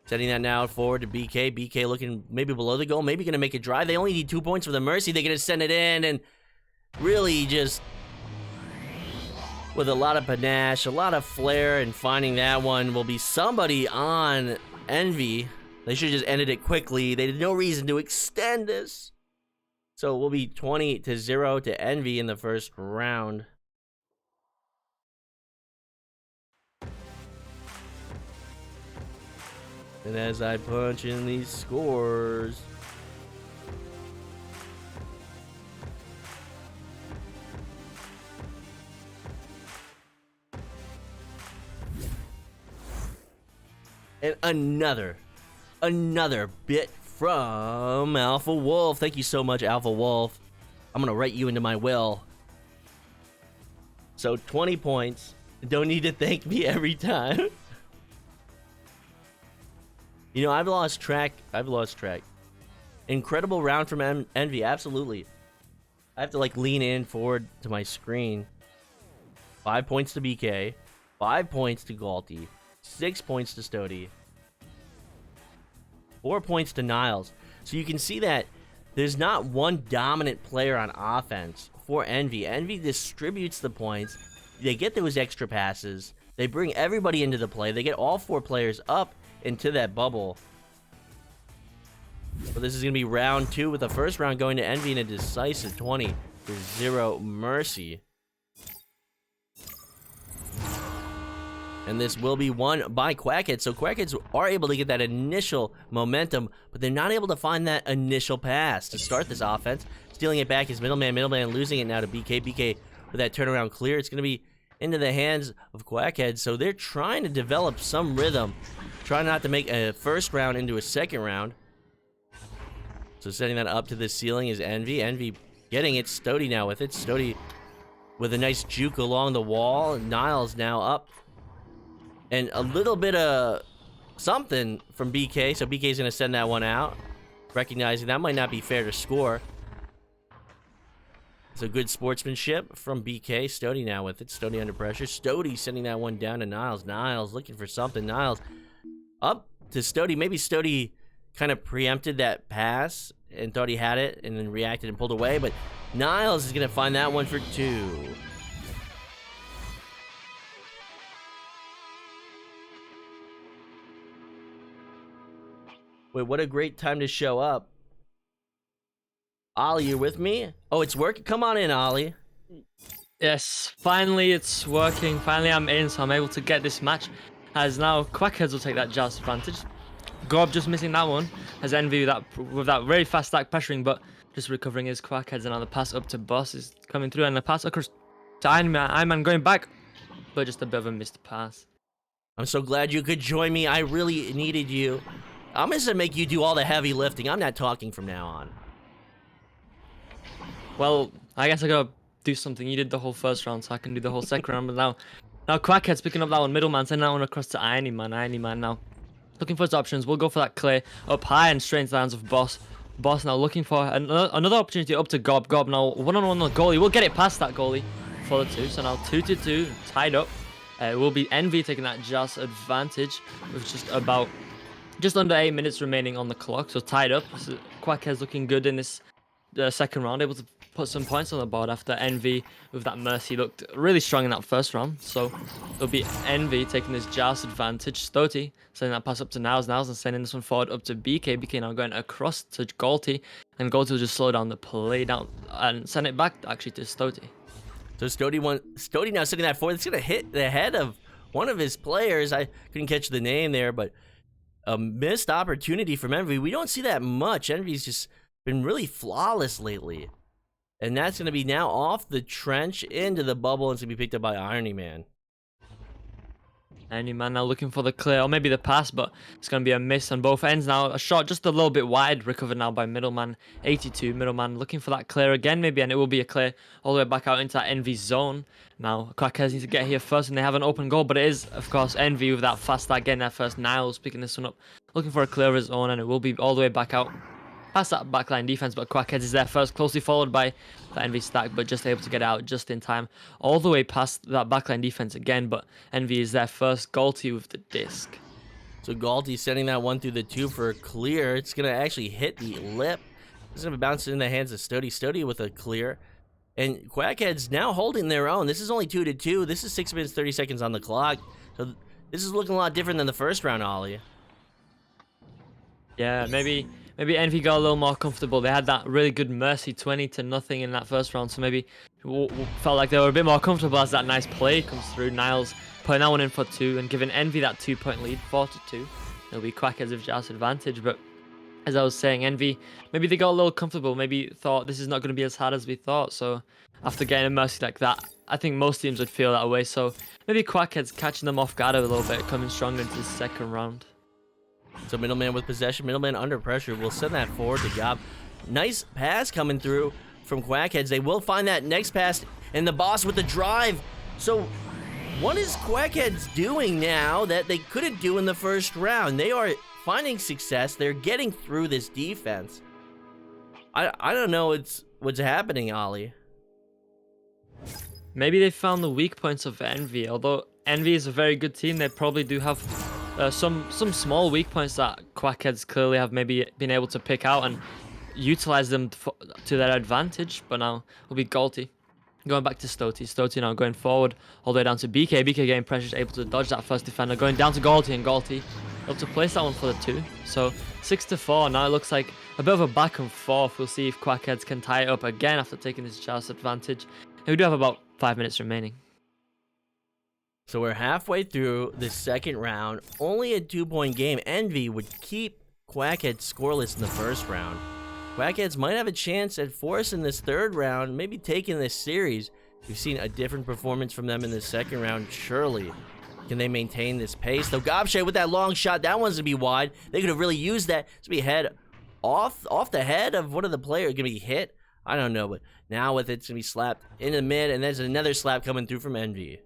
Sending that now forward to BK. BK looking maybe below the goal. Maybe going to make a drive. They only need 2 points for the Mercy. They're going to send it in and really just with a lot of panache, a lot of flair, and finding that one will be somebody on Envy. They should have just ended it quickly. They had no reason to extend this. So it will be 20-0 to Envy in the first round. And as I punch in these scores, and another bit from Alpha Wolf. Thank you so much, Alpha Wolf. I'm gonna write you into my will. So 20 points. Don't need to thank me every time. You know, I've lost track. Incredible round from Envy, absolutely. I have to like lean in forward to my screen. 5 points to BK, 5 points to Galti, 6 points to Stody, 4 points to Niles. So you can see that there's not one dominant player on offense for Envy. Envy distributes the points. They get those extra passes. They bring everybody into the play. They get all 4 players up into that bubble. But this is going to be round 2 with the first round going to Envy in a decisive 20-0 mercy. And this will be won by Quackheads. So Quackheads are able to get that initial momentum, but they're not able to find that initial pass to start this offense. Stealing it back is Middleman. Middleman losing it now to BK. BK with that turnaround clear. It's going to be into the hands of Quackheads. So they're trying to develop some rhythm. Trying not to make a first round into a second round. So setting that up to the ceiling is Envy. Envy getting it. Stody now with it. Stody with a nice juke along the wall. Niles now up. And a little bit of something from BK. So BK's going to send that one out. Recognizing that might not be fair to score. It's a good sportsmanship from BK. Stody now with it. Stody under pressure. Stody sending that one down to Niles. Niles looking for something. Niles up to Stody. Maybe Stody kind of preempted that pass and thought he had it and then reacted and pulled away. But Niles is going to find that one for 2. Wait, what a great time to show up. Ollie, you with me? Oh, it's working? Come on in, Ollie. Yes, finally it's working. Finally I'm in, so I'm able to get this match. As now Quackheads will take that joust advantage. Gob just missing that one. As Envy with that very fast stack pressuring, but just recovering his Quackheads. And now the pass up to Boss is coming through, and the pass across to Ironman going back, but just a bit of a missed pass. I'm so glad you could join me. I really needed you. I'm just gonna make you do all the heavy lifting. I'm not talking from now on. Well, I guess I gotta do something. You did the whole first round, so I can do the whole second round. But now Quackhead's picking up that one middleman, sending that one across to Ironman now. Looking for his options. We'll go for that clear up high and straight into the hands of Boss. Boss now looking for another opportunity up to Gob. Gob now one-on-one on the goalie. We'll get it past that goalie for the 2. So now 2-2, tied up. It will be Envy taking that just advantage with just under 8 minutes remaining on the clock. So tied up. So Quackhead's looking good in this second round, able to put some points on the board after Envy with that Mercy looked really strong in that first round. So it'll be Envy taking this joust advantage. Stody sending that pass up to Niles and sending this one forward up to BK. BK now going across to Galti, and Galti will just slow down the play down and send it back actually to Stody. So Stody now sitting that forward. It's gonna hit the head of one of his players. I couldn't catch the name there, but a missed opportunity from Envy. We don't see that much. Envy's just been really flawless lately. And that's going to be now off the trench into the bubble. It's going to be picked up by Irony Man. Irony Man now looking for the clear, or maybe the pass, but it's going to be a miss on both ends now. A shot just a little bit wide, recovered now by Middleman. 82, Middleman looking for that clear again maybe, and it will be a clear all the way back out into that Envy zone. Now, Quackheads need to get here first, and they have an open goal, but it is, of course, Envy with that fast start getting there first. Niles picking this one up, looking for a clear of his own, and it will be all the way back out past that backline defense, but Quackheads is there first, closely followed by the Envy stack, but just able to get out just in time, all the way past that backline defense again, but Envy is there first. Galti with the disc. So Galti sending that one through the tube for a clear. It's going to actually hit the lip. It's going to bounce in the hands of Stody. Stody with a clear. And Quackhead's now holding their own. This is only 2-2. This is 6 minutes 30 seconds on the clock. So this is looking a lot different than the first round, Ollie. Yeah, maybe Envy got a little more comfortable. They had that really good Mercy 20-0 in that first round, so maybe felt like they were a bit more comfortable as that nice play comes through. Niles putting that one in for 2 and giving Envy that 2-point lead, 4-2. It'll be Quackheads with just advantage, but as I was saying, Envy, maybe they got a little comfortable, maybe thought this is not going to be as hard as we thought, so after getting a Mercy like that, I think most teams would feel that way, so maybe Quackheads catching them off guard a little bit, coming strong into the second round. So Middleman with possession, Middleman under pressure. We'll send that forward to Gob. Nice pass coming through from Quackheads. They will find that next pass, and the boss with the drive. So what is Quackheads doing now that they couldn't do in the first round? They are finding success. They're getting through this defense. I don't know what's happening, Ollie. Maybe they found the weak points of Envy. Although Envy is a very good team, they probably do have some small weak points that Quackheads clearly have maybe been able to pick out and utilize them to their advantage. But now will be Galti going back to Stoty. Stoty now going forward all the way down to BK. BK getting pressure, able to dodge that first defender. Going down to Galti, and Galti able to place that one for the 2. So 6-4. Now it looks like a bit of a back and forth. We'll see if Quackheads can tie it up again after taking this chance advantage. And we do have about 5 minutes remaining. So we're halfway through the second round. Only a 2-point game. Envy would keep Quackhead scoreless in the first round. Quackheads might have a chance at forcing this third round, maybe taking this series. We've seen a different performance from them in the second round, surely. Can they maintain this pace? Though Gobshay with that long shot, that one's gonna be wide. They could have really used that. It's gonna be head off the head of one of the players. Gonna be hit? I don't know, but now with it's gonna be slapped in the mid, and there's another slap coming through from Envy.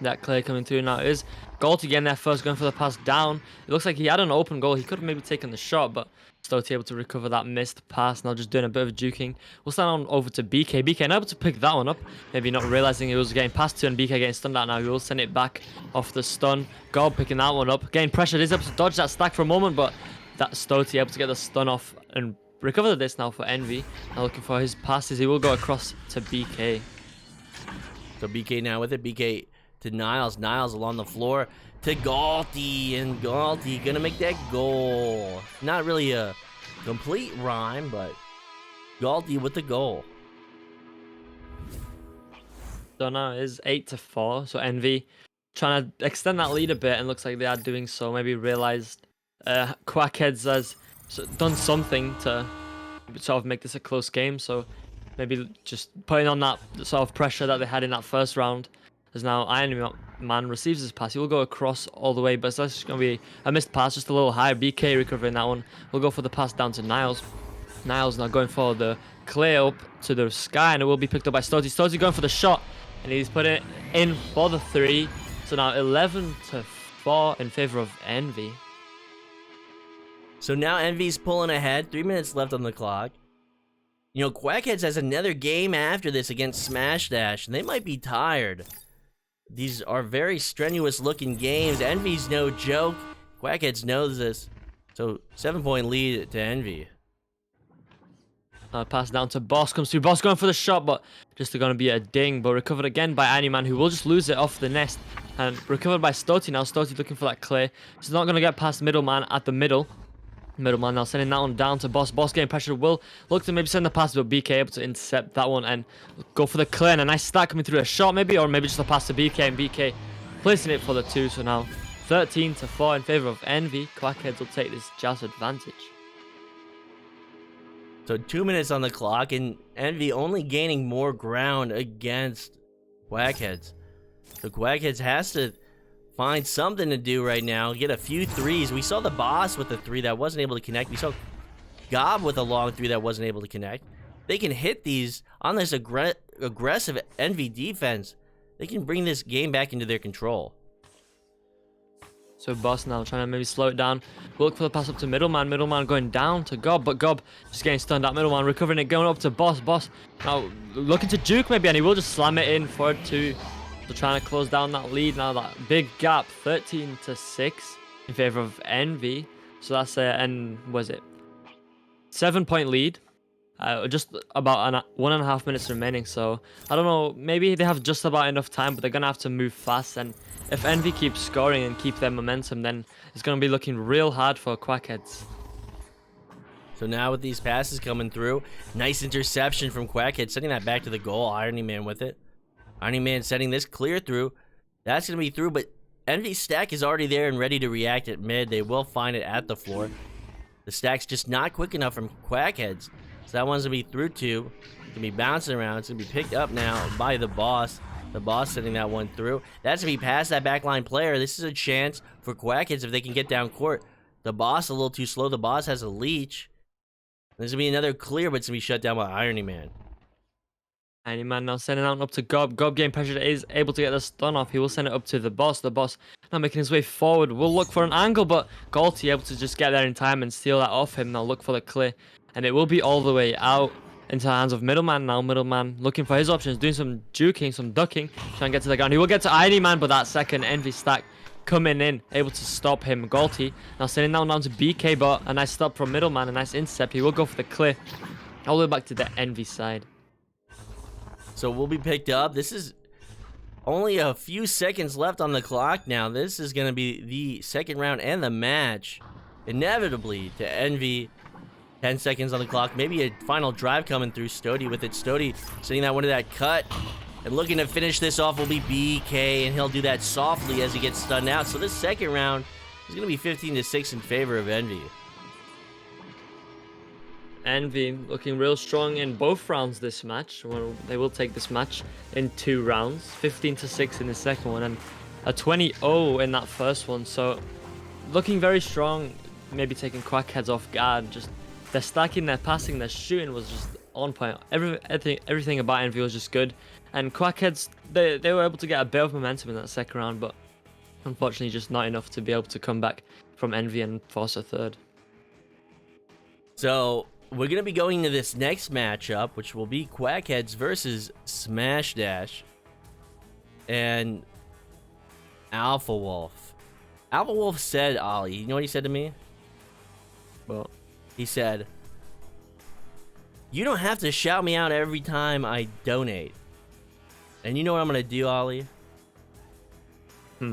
That clear coming through now is Galti getting there first, going for the pass down. It looks like he had an open goal. He could have maybe taken the shot, but Stoty able to recover that missed pass. Now just doing a bit of juking. We'll stand on over to BK. BK able to pick that one up. Maybe not realizing he was getting passed to, and BK getting stunned out now. He will send it back off the stun. Gob picking that one up. Getting pressured. He's able to dodge that stack for a moment, but that Stoty able to get the stun off and recover this now for Envy. Now looking for his passes. He will go across to BK. So BK now with it. BK to Niles. Niles along the floor to Galti, and Galti gonna make that goal. Not really a complete rhyme, but Galti with the goal. So now it is 8-4. So Envy trying to extend that lead a bit, and looks like they are doing so. Maybe realized Quackheads has done something to sort of make this a close game. So maybe just putting on that sort of pressure that they had in that first round. As now Iron Man receives his pass. He will go across all the way, but that's just going to be a missed pass, just a little higher. BK recovering that one. We'll go for the pass down to Niles. Niles now going for the clear up to the sky, and it will be picked up by Stoty. Stoty going for the shot, and he's put it in for the 3. So now 11-4 in favor of Envy. So now Envy's pulling ahead. 3 minutes left on the clock. You know, Quackheads has another game after this against Smash Dash, and they might be tired. These are very strenuous looking games. Envy's no joke. Quackheads knows this. So 7-point lead to Envy. Pass down to Boss, comes through. Boss going for the shot, but just going to be a ding. But recovered again by Animan, who will just lose it off the nest. And recovered by Stoty now. Stoty looking for that clear. He's not going to get past Middleman at the middle. Middleman now sending that one down to Boss. Boss getting pressure. Will look to maybe send the pass, but BK able to intercept that one and go for the clear. And a nice stack coming through, a shot maybe, or maybe just a pass to BK, and BK placing it for the 2. So now 13-4 in favor of Envy. Quackheads will take this just advantage. So 2 minutes on the clock, and Envy only gaining more ground against Quackheads. So Quackheads has to find something to do right now, get a few threes. We saw the boss with the 3 that wasn't able to connect. We saw Gob with a long 3 that wasn't able to connect. They can hit these on this aggressive Envy defense. They can bring this game back into their control. So Boss now trying to maybe slow it down. We'll look for the pass up to Middleman. Middleman going down to Gob, but Gob just getting stunned at Middleman, recovering it, going up to Boss. Boss now looking to juke maybe, and he will just slam it in for 2. So trying to close down that lead now, that big gap, 13-6 in favor of Envy. So that's and was it 7-point lead Just about 1.5 minutes remaining, so I don't know, maybe they have just about enough time, but they're gonna have to move fast. And if Envy keeps scoring and keep their momentum, then it's gonna be looking real hard for Quackheads. So now with these passes coming through, nice interception from Quackhead, sending that back to the goal. Irony Man with it. Irony Man setting this clear through. That's going to be through, but Envy's stack is already there and ready to react at mid. They will find it at the floor. The stack's just not quick enough from Quackheads. So that one's going to be through two. It's going to be bouncing around. It's going to be picked up now by the boss. The boss sending that one through. That's going to be past that backline player. This is a chance for Quackheads if they can get down court. The boss a little too slow. The boss has a leech. There's going to be another clear, but it's going to be shut down by Irony Man. Irony Man now sending out up to Gob. Gob getting pressured, is able to get the stun off. He will send it up to the boss. The boss now making his way forward. Will look for an angle, but Galti able to just get there in time and steal that off him. Now look for the clear. And it will be all the way out into the hands of Middleman now. Middleman looking for his options, doing some juking, some ducking, trying to get to the ground. He will get to Irony Man, but that second Envy stack coming in, able to stop him. Galti now sending down to BK, but a nice stop from Middleman, a nice intercept. He will go for the clear all the way back to the Envy side. So we'll be picked up. This is only a few seconds left on the clock now. This is going to be the second round and the match. Inevitably to Envy. 10 seconds on the clock. Maybe a final drive coming through. Stody with it. Stody sitting that one to that cut. And looking to finish this off will be BK, and he'll do that softly as he gets stunned out. So this second round is going to be 15-6 in favor of Envy. Envy looking real strong in both rounds this match. Well, they will take this match in 2 rounds. 15-6 in the second one, and a 20-0 in that first one. So looking very strong, maybe taking Quackheads off guard. Just their stacking, their passing, their shooting was just on point. Everything about Envy was just good. And Quackheads, they were able to get a bit of momentum in that second round, but unfortunately just not enough to be able to come back from Envy and force a third. So we're going to be going to this next matchup, which will be Quackheads versus Smash Dash and Alpha Wolf. Alpha Wolf said, Ollie, you know what he said to me? Well, he said, "You don't have to shout me out every time I donate." And you know what I'm going to do, Ollie?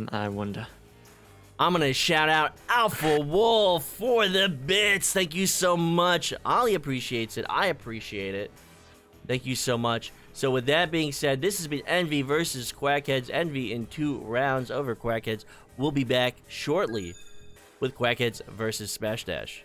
I wonder. I'm going to shout out Alpha Wolf for the bits. Thank you so much. Ollie appreciates it. I appreciate it. Thank you so much. So with that being said, this has been Envy versus Quackheads. Envy in 2 rounds over Quackheads. We'll be back shortly with Quackheads versus Smash Dash.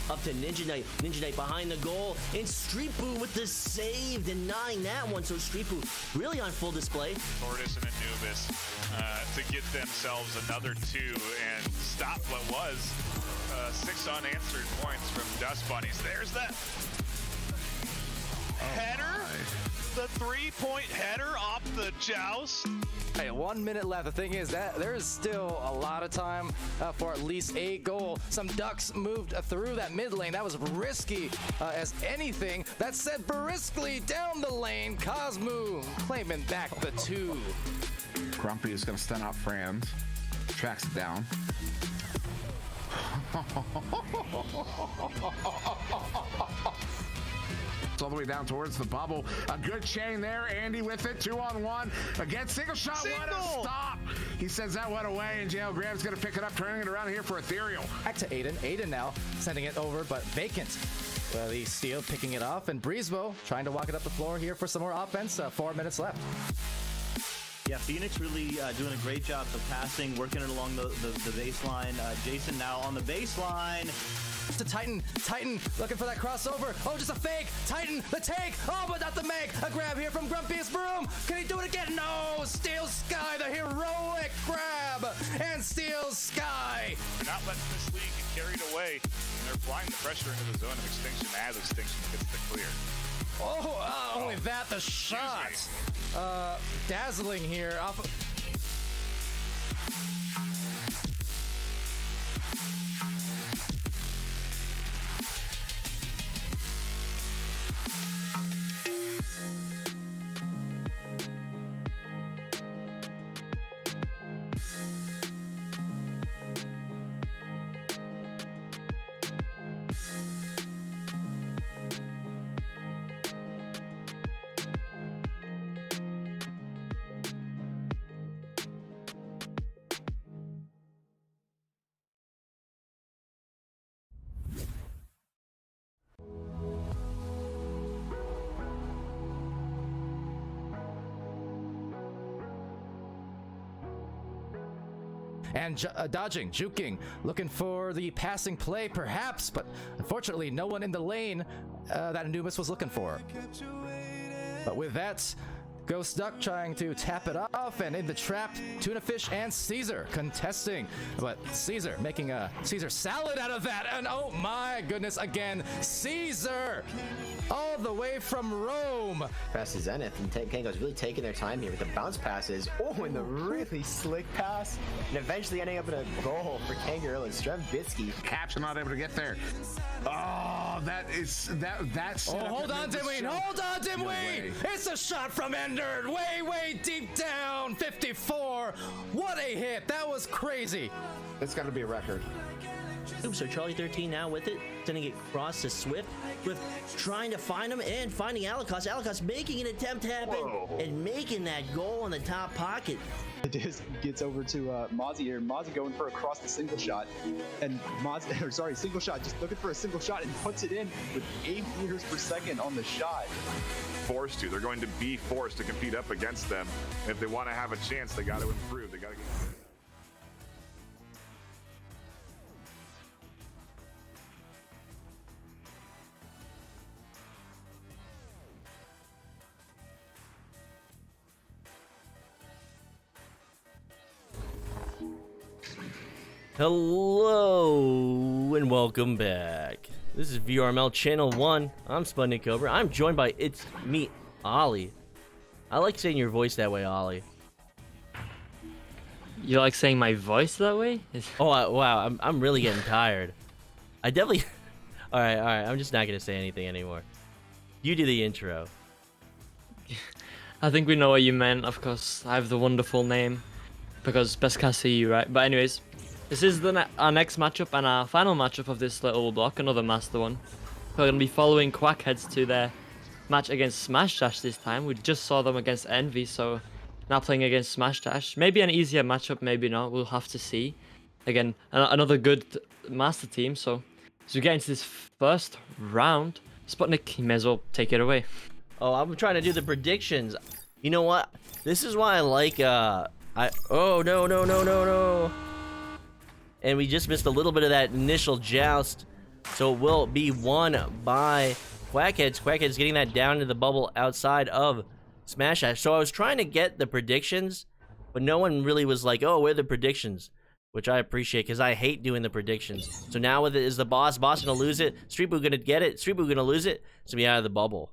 Up to Ninja Knight. Ninja Knight behind the goal. And Street Boo with the save, denying that one. So Street Boo really on full display. Tortoise and Anubis to get themselves another 2 and stop what was 6 unanswered points from Dust Bunnies. There's that header. The 3-point header off the joust. Hey, 1 minute left. The thing is that there is still a lot of time for at least a goal. Some ducks moved through that mid lane. That was risky as anything. That said, briskly down the lane. Cosmo claiming back the 2. Grumpy is going to stun out Franz. Tracks it down. All the way down towards the bubble. A good chain there. Andy with it. 2-on-1. Again, single shot. What a stop. He sends that one away, and Jail Graham's going to pick it up, turning it around here for Ethereal. Back to Aiden. Aiden now sending it over, but vacant. Well, the steal picking it off, and Breezebo trying to walk it up the floor here for some more offense. 4 minutes left. Yeah, Phoenix really doing a great job of passing, working it along the baseline. Jason now on the baseline. To Titan looking for that crossover. Oh, just a fake. Titan, the take. Oh, but not the make. A grab here from Grumpiest Broom. Can he do it again? No. Steel Sky, the heroic grab, and Steel Sky. They're not letting this league get carried away, and they're applying the pressure into the zone of Extinction as Extinction gets the clear. Oh, only that, the shot. Dazzling here. Off of and dodging, juking, looking for the passing play perhaps, but unfortunately no one in the lane that Anubis was looking for. But with that, Ghost Duck trying to tap it off, and in the trap, Tuna Fish and Caesar contesting. But Caesar making a Caesar salad out of that, and oh my goodness, again, Caesar! All the way from Rome. Pass to Zenith, and Kango's really taking their time here with the bounce passes. Oh, and the really slick pass, and eventually ending up in a goal for Kangaroo and Strembitsky. Caps are not able to get there. Oh, that's Oh, hold on, Dimwee! Hold on, Dimwee! It's a shot from Ender, way deep down, 54. What a hit! That was crazy. It's got to be a record. Oops, so Charlie 13 now with it, sending it across to Swift. Swift trying to find him and finding Alikos. Alikos making an attempt happen and making that goal in the top pocket. The disc gets over to Mozzie here. Mozzie going for a cross the single shot, and single shot, just looking for a single shot and puts it in with 8 meters per second on the shot. Forced to. They're going to be forced to compete up against them. If they want to have a chance, they got to improve. They got to get. Hello and welcome back. This is VRML Channel 1. I'm SputnikKobra. I'm joined by It's Me, Ollie. I like saying your voice that way, Ollie. You like saying my voice that way? Oh, wow. I'm really getting tired. I definitely... All right. I'm just not going to say anything anymore. You do the intro. I think we know what you meant. Of course, I have the wonderful name because best cast see you, right? But anyways, this is our next matchup and our final matchup of this little block, another master one. We're going to be following Quackheads to their match against Smash Dash this time. We just saw them against Envy, so now playing against Smash Dash. Maybe an easier matchup, maybe not. We'll have to see. Again, another good master team. So as we get into this first round, Sputnik, you may as well take it away. Oh, I'm trying to do the predictions. You know what? This is why I like, oh, no. And we just missed a little bit of that initial joust. So it will be won by Quackheads. Quackheads getting that down to the bubble outside of Smash Dash. So I was trying to get the predictions, but no one really was like, oh, where are the predictions? Which I appreciate because I hate doing the predictions. So now with it is the boss. Boss gonna lose it. Street Boo gonna get it. Street Boo gonna lose it. It's gonna be out of the bubble.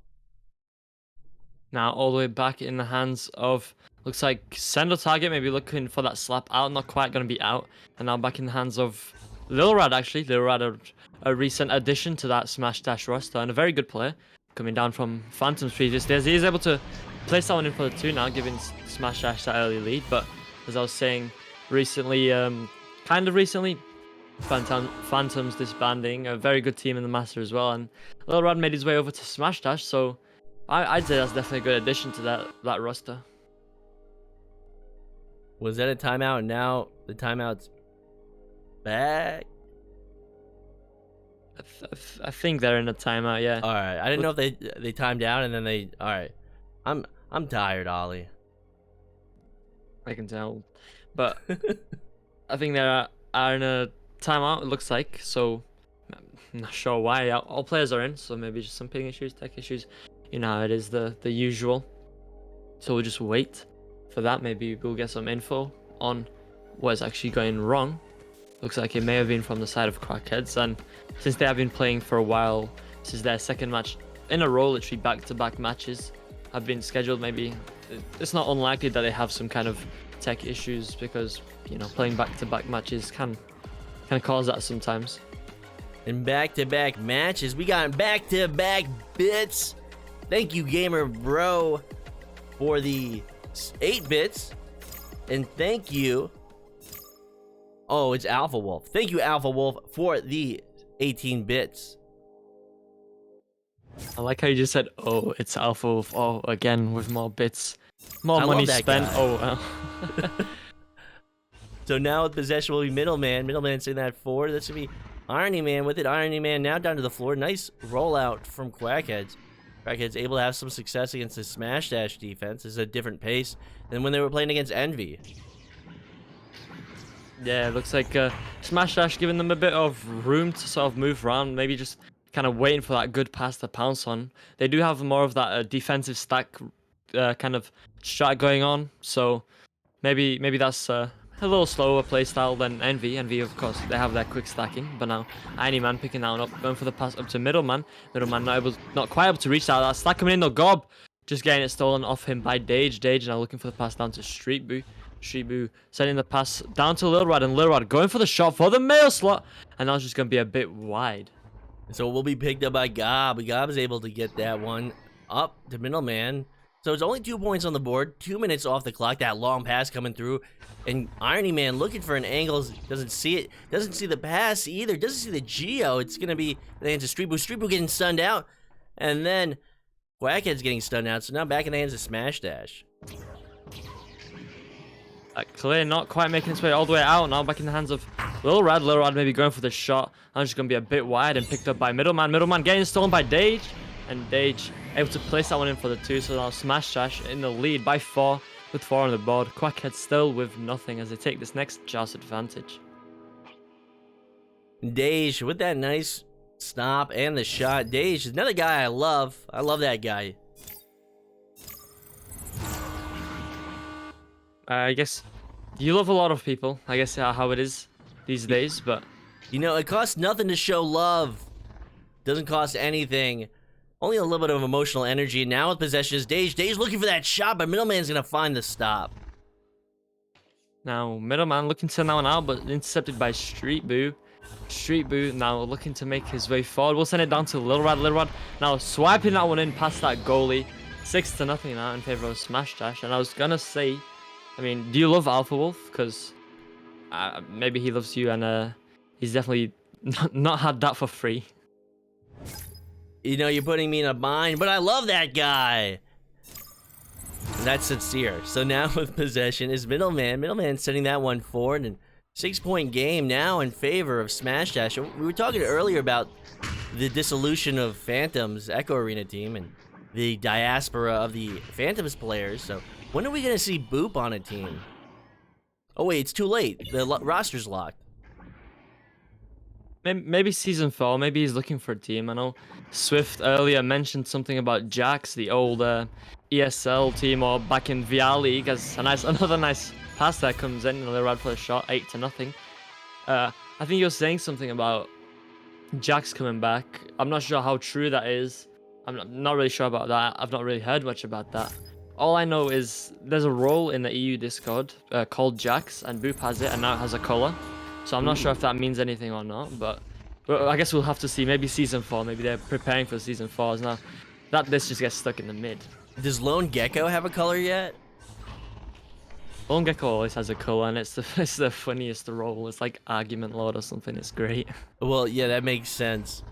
Now all the way back in the hands of, looks like Sender Target, maybe looking for that slap out, not quite going to be out. And now back in the hands of Lil Rad, actually. Lil Rad, a recent addition to that Smash Dash roster and a very good player. Coming down from Phantom's previous days. He is able to place that one in for the 2 now, giving Smash Dash that early lead. But as I was saying recently, Phantom's disbanding. A very good team in the Master as well. And Lil Rad made his way over to Smash Dash, so I'd say that's definitely a good addition to that roster. Was that a timeout? And now the timeout's back. I think they're in a timeout. Yeah. All right. I didn't know if they timed out and then they. All right. I'm tired, Ollie. I can tell. But I think they are in a timeout, it looks like. So I'm not sure why. All players are in, so maybe just some ping issues, tech issues. You know how it is, the usual. So we'll just wait for that. Maybe we'll get some info on what's actually going wrong. Looks like it may have been from the side of Crackheads, and since they have been playing for a while, this is their second match in a row, literally back-to-back matches have been scheduled. Maybe it's not unlikely that they have some kind of tech issues, because, you know, playing back-to-back matches can cause that sometimes. In back-to-back matches, we got back-to-back bits. Thank you, Gamer Bro, for the 8 bits, and thank you. Oh, it's Alpha Wolf. Thank you, Alpha Wolf, for the 18 bits. I like how you just said, "Oh, it's Alpha Wolf." Oh, again with more bits, more I money love that spent. guy. Oh, well. So now with possession will be Middleman. Middleman sitting that forward. That's gonna be Irony Man with it. Irony Man now down to the floor. Nice rollout from Quackheads. Quackheads able to have some success against the Smash Dash defense. This is a different pace than when they were playing against Envy. Yeah, it looks like Smash Dash giving them a bit of room to sort of move around, maybe just kind of waiting for that good pass to pounce on. They do have more of that defensive stack kind of strat going on, so maybe that's a little slower playstyle than Envy. Envy, of course, they have their quick stacking, but now Irony Man picking that one up, going for the pass up to Middleman. Middleman not quite able to reach that. That stack coming in though. Gob just getting it stolen off him by Dage. Dage now looking for the pass down to Street Boo. Street Boo sending the pass down to Lil Rad, and Lil Rad going for the shot for the mail slot, and now it's just going to be a bit wide. So it will be picked up by Gob. Gob is able to get that one up to Middleman. So it's only 2 points on the board, 2 minutes off the clock. That long pass coming through, and Irony Man looking for an angle, doesn't see it, doesn't see the pass either, doesn't see the Geo. It's going to be the hands of Street Boo. Street Boo getting stunned out, and then Quackhead's getting stunned out. So now back in the hands of Smash Dash. Clear not quite making its way all the way out. Now back in the hands of Lil Rad. Lil Rad maybe going for the shot. Now just going to be a bit wide and picked up by Middleman. Middleman getting stolen by Dage. And Dage able to place that one in for the 2. So now Smash Dash in the lead by 4 with 4 on the board. Quackhead still with nothing as they take this next Joust advantage. Dage with that nice stop and the shot. Dage is another guy I love. I love that guy. I guess you love a lot of people. I guess how it is these days, but you know, it costs nothing to show love. Doesn't cost anything. Only a little bit of emotional energy. And now with possession is Dage. Dage looking for that shot, but Middleman's gonna find the stop. Now Middleman looking to send that one out, but intercepted by Street Boo. Street Boo now looking to make his way forward. We'll send it down to Lil Rad. Lil Rad now swiping that one in past that goalie. 6-0 now in favor of Smash Dash. And I was gonna say, I mean, do you love Alpha Wolf? Because maybe he loves you, and he's definitely not had that for free. You know, you're putting me in a bind, but I love that guy. And that's sincere. So now with possession is Middleman. Middleman sending that one forward, and 6-point game now in favor of Smash Dash. We were talking earlier about the dissolution of Phantom's Echo Arena team and the diaspora of the Phantoms players. So when are we going to see Boop on a team? Oh, wait, it's too late. The roster's locked. Maybe season 4. Maybe he's looking for a team. I know Swift earlier mentioned something about Jax, the old ESL team, or back in VR League, as another nice pass that comes in. Another rad for a shot, 8-0. I think you're saying something about Jax coming back. I'm not sure how true that is. I'm not really sure about that. I've not really heard much about that. All I know is there's a role in the EU Discord called Jax, and Boop has it, and now it has a color. So I'm not sure if that means anything or not, but I guess we'll have to see. Maybe season 4. Maybe they're preparing for season 4. Now that this just gets stuck in the mid. Does Lone Gecko have a color yet? Lone Gecko always has a color, and it's the funniest role. It's like Argument Lord or something. It's great. Well, yeah, that makes sense.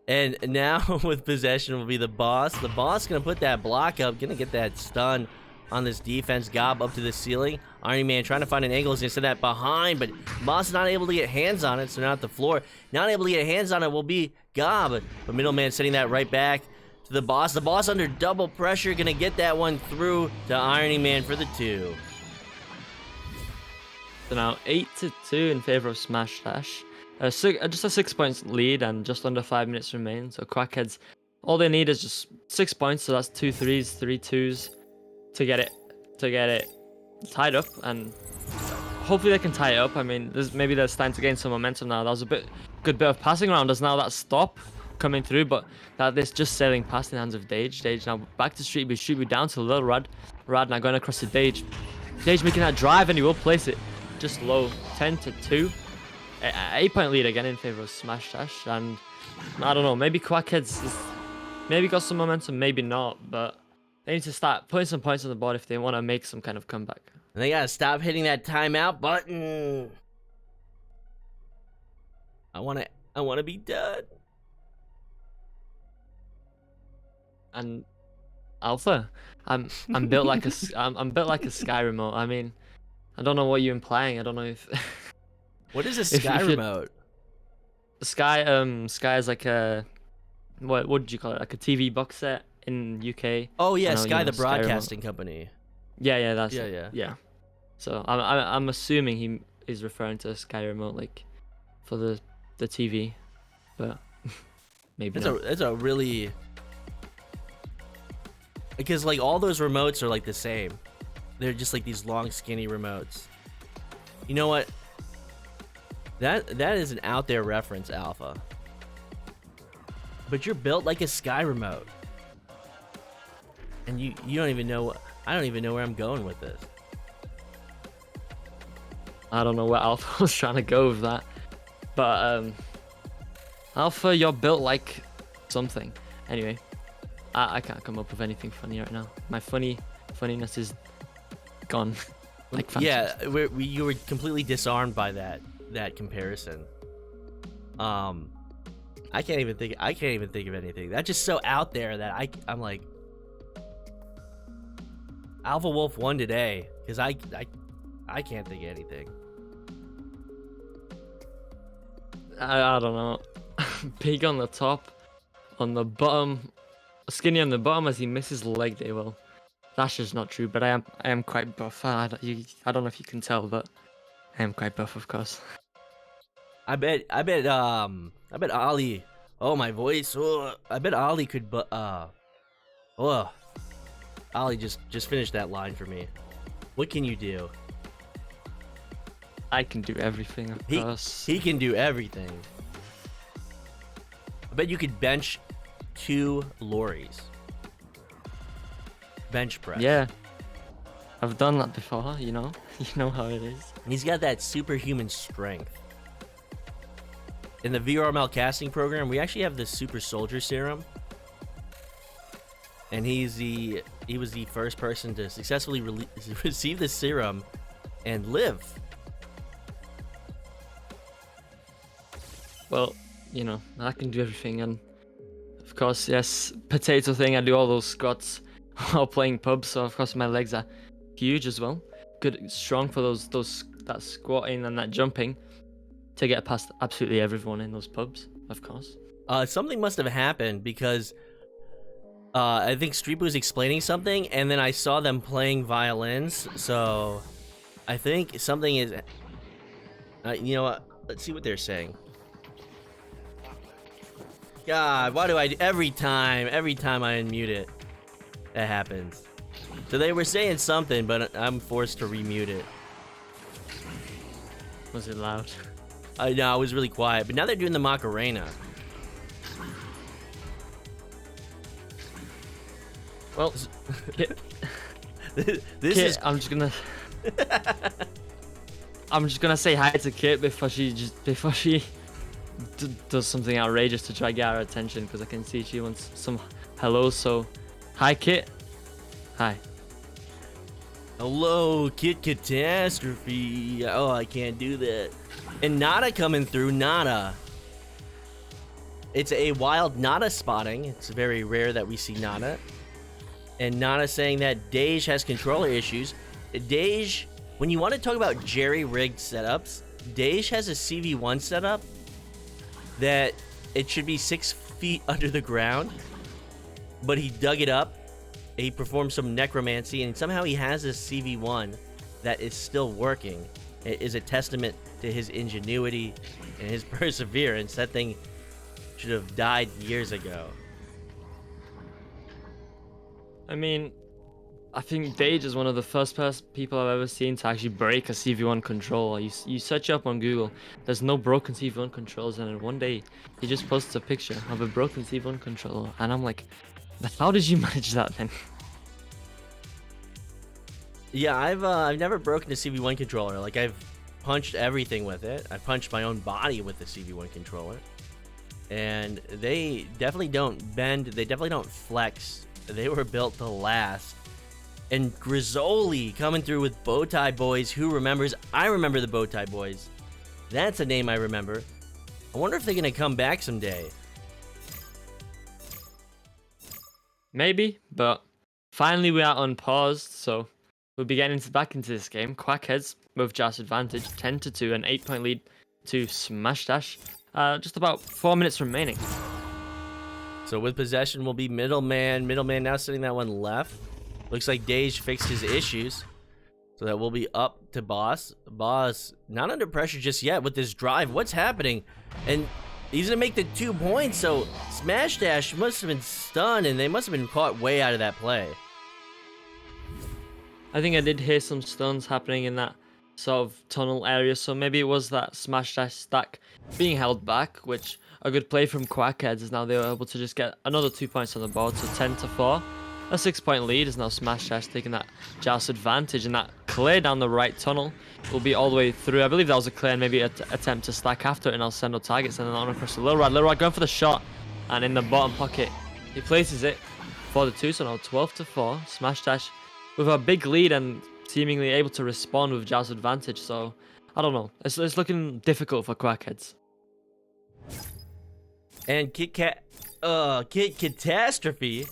And now with possession will be the boss. The boss gonna put that block up, gonna get that stun on this defense. Gob up to the ceiling. Irony Man trying to find an angle. He's gonna send that behind, but boss is not able to get hands on it, so now at the floor. Not able to get hands on it will be Gob, but Middleman sending that right back to the boss. The boss under double pressure, gonna get that one through to Irony Man for the 2. So now 8-2 in favor of Smash Dash. Just a 6 points lead and just under 5 minutes remain. So Quackheads, all they need is just 6 points. So that's 2 threes, 3 twos to get it tied up, and hopefully they can tie it up. I mean, maybe they're starting to gain some momentum now. That was a good bit of passing around. There's now that stop coming through, but that this just sailing past in the hands of Dage. Dage now back to Street B down to Little Rad. Rad now going across to Dage. Dage making that drive, and he will place it just low. 10-2. 8-point lead again in favor of Smash Dash, and I don't know, maybe Quackheads maybe got some momentum, maybe not, but they need to start putting some points on the board if they want to make some kind of comeback. And they gotta stop hitting that timeout button. I wanna be done. And Alpha, I'm built like I'm built like a Sky remote. I mean, I don't know what you're implying. I don't know if. What is a Sky remote? Sky is like a what did you call it? Like a TV box set in UK. Oh yeah, know, Sky, the Sky broadcasting remote. company. Yeah, that's Yeah, it. yeah. So I'm assuming he is referring to a Sky remote like for the TV, but maybe not. It's a really, because like all those remotes are like the same. They're just like these long skinny remotes. You know what? That is an out there reference, Alpha. But you're built like a Sky remote. And you don't even know, I don't even know where I'm going with this. I don't know where Alpha was trying to go with that. But Alpha, you're built like something. Anyway, I can't come up with anything funny right now. My funniness is gone. Like yeah, you were completely disarmed by that comparison. I can't even think of anything. That's just so out there that I'm like, Alpha Wolf won today because I can't think of anything. I don't know. Big on the top, on the bottom, skinny on the bottom as he misses leg day. Well, that's just not true. But I am quite buff. I don't know if you can tell, but I am quite buff, of course. I bet Ollie. Oh, my voice. Oh, I bet Ollie could. Ollie just finished that line for me. What can you do? I can do everything, of course. He can do everything. I bet you could bench 2 lorries. Bench press. Yeah. I've done that before, you know? You know how it is. He's got that superhuman strength. In the VRML casting program, we actually have the super soldier serum. And he was the first person to successfully receive the serum and live. Well, you know, I can do everything, and of course, yes, potato thing, I do all those squats while playing pubs, so of course my legs are huge as well. Good, strong for that squatting and that jumping to get past absolutely everyone in those pubs, of course. Something must have happened because I think Streep was explaining something, and then I saw them playing violins, so I think something is... you know what? Let's see what they're saying. God, why do I... Every time I unmute it, that happens. So they were saying something, but I'm forced to remute it. Was it loud? No, it was really quiet, but now they're doing the Macarena. Well, this Kit, is... I'm just gonna say hi to Kit before she does something outrageous to try to get our attention, because I can see she wants some hello. So, hi Kit. Hi. Hello, Kit Catastrophe. Oh, I can't do that. And Nada coming through. Nada. It's a wild Nada spotting. It's very rare that we see Nada. And Nada saying that Dage has controller issues. Dage, when you want to talk about jerry-rigged setups, Dage has a CV1 setup that it should be 6 feet under the ground, but he dug it up. He performed some necromancy, and somehow he has a CV1 that is still working. It is a testament to his ingenuity and his perseverance. That thing should have died years ago. I mean, I think Dage is one of the first people I've ever seen to actually break a CV1 controller. You search up on Google, there's no broken CV1 controllers, and then one day he just posts a picture of a broken CV1 controller, and I'm like, how did you manage that then? Yeah, I've never broken a CV1 controller. Like, I've punched everything with it. I punched my own body with the CV1 controller, and they definitely don't bend. They definitely don't flex. They were built to last. And Grizzoli coming through with Bowtie Boys. Who remembers? I remember the Bowtie Boys. That's a name I remember. I wonder if they're gonna come back someday. Maybe, but finally we are unpaused, so we'll be getting back into this game. Quackheads with Joust advantage, 10-2, an 8-point lead to Smash Dash. Just about 4 minutes remaining. So with possession will be Middleman. Middleman now sitting that one left. Looks like Dage fixed his issues. So that will be up to Boss. Boss not under pressure just yet with this drive. What's happening? And he's gonna make the 2 points. So Smash Dash must have been stunned, and they must have been caught way out of that play. I think I did hear some stuns happening in that sort of tunnel area, so maybe it was that Smash Dash stack being held back, which a good play from Quackheads is now they were able to just get another 2 points on the board, so 10-4. A 6-point lead is now Smash Dash taking that Joust advantage, and that clear down the right tunnel will be all the way through. I believe that was a clear and maybe an attempt to stack after it, and I'll send no targets and then on across to Lil Rad. Lil Rad going for the shot, and in the bottom pocket, he places it for the 2, so now 12-4. Smash Dash with a big lead and seemingly able to respond with Joust advantage, so I don't know. It's looking difficult for Quackheads. And Kid Catastrophe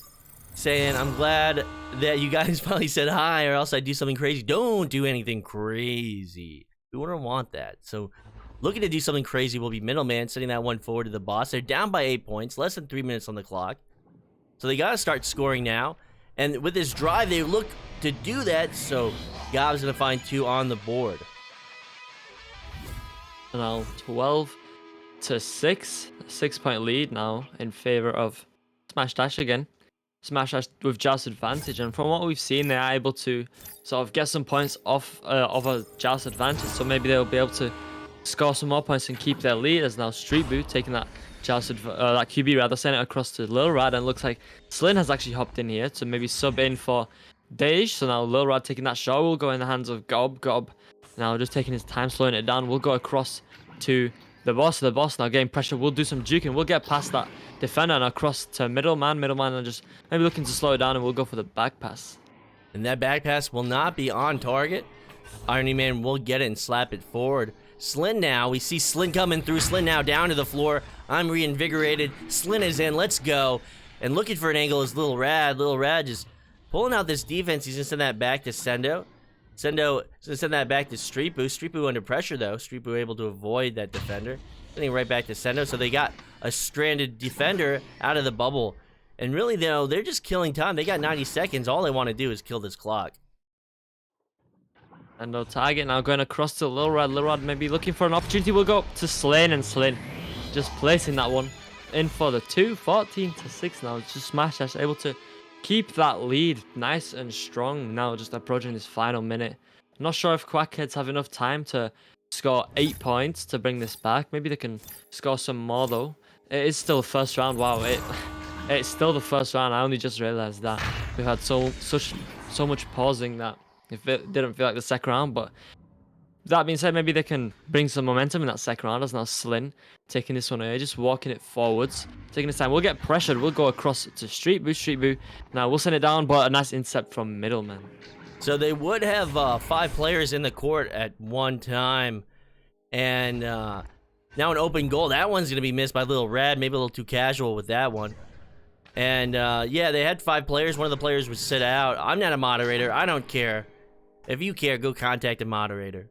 saying, I'm glad that you guys finally said hi, or else I'd do something crazy. Don't do anything crazy. We wouldn't want that. So looking to do something crazy will be Middleman, sending that one forward to the Boss. They're down by 8 points, less than 3 minutes on the clock. So they got to start scoring now. And with this drive, they look to do that, so Gob's going to find 2 on the board. Now 12-6, a 6-point lead now in favor of Smash Dash again. Smash Dash with Joust advantage, and from what we've seen, they are able to sort of get some points off of a Joust advantage, so maybe they'll be able to score some more points and keep their lead. As now Street Boo taking that that QB rather, send it across to Lil Rad, and looks like Slin has actually hopped in here to maybe sub in for Dage. So now Lil Rad taking that shot will go in the hands of Gob. Gob now just taking his time, slowing it down. We'll go across to the Boss. The Boss now getting pressure. We'll do some juking. We'll get past that defender and across to Middleman. Middleman and just maybe looking to slow it down, and we'll go for the back pass. And that back pass will not be on target. Irony Man will get it and slap it forward. Slin now. We see Slin coming through. Slin now down to the floor. I'm reinvigorated. Slin is in. Let's go. And looking for an angle is Lil Rad. Lil Rad just pulling out this defense. He's going to send that back to Sendo. Sendo is going to send that back to Street Boo. Street Boo under pressure, though. Street Boo able to avoid that defender. Sending right back to Sendo. So they got a stranded defender out of the bubble. And really, though, they're just killing time. They got 90 seconds. All they want to do is kill this clock. And no target now going across to Lil Rad. Lil Rad maybe looking for an opportunity. We'll go up to Slin, and Slin just placing that one in for the 2. 14-6 now. It's just Smash Dash able to keep that lead nice and strong now, just approaching this final minute. I'm not sure if Quackheads have enough time to score 8 points to bring this back. Maybe they can score some more, though. It is still the first round. Wow, it's still the first round. I only just realized that. We've had so much pausing that it didn't feel like the second round, but that being said, maybe they can bring some momentum in that second round. As now Slin taking this one away, just walking it forwards, taking his time. We'll get pressured. We'll go across to Street Boo. Street Boo. Now we'll send it down, but a nice intercept from Middleman. So they would have 5 players in the court at one time, and now an open goal. That one's gonna be missed by Lil Rad. Maybe a little too casual with that one. And yeah, they had 5 players. One of the players was sit out. I'm not a moderator. I don't care. If you care, go contact a moderator.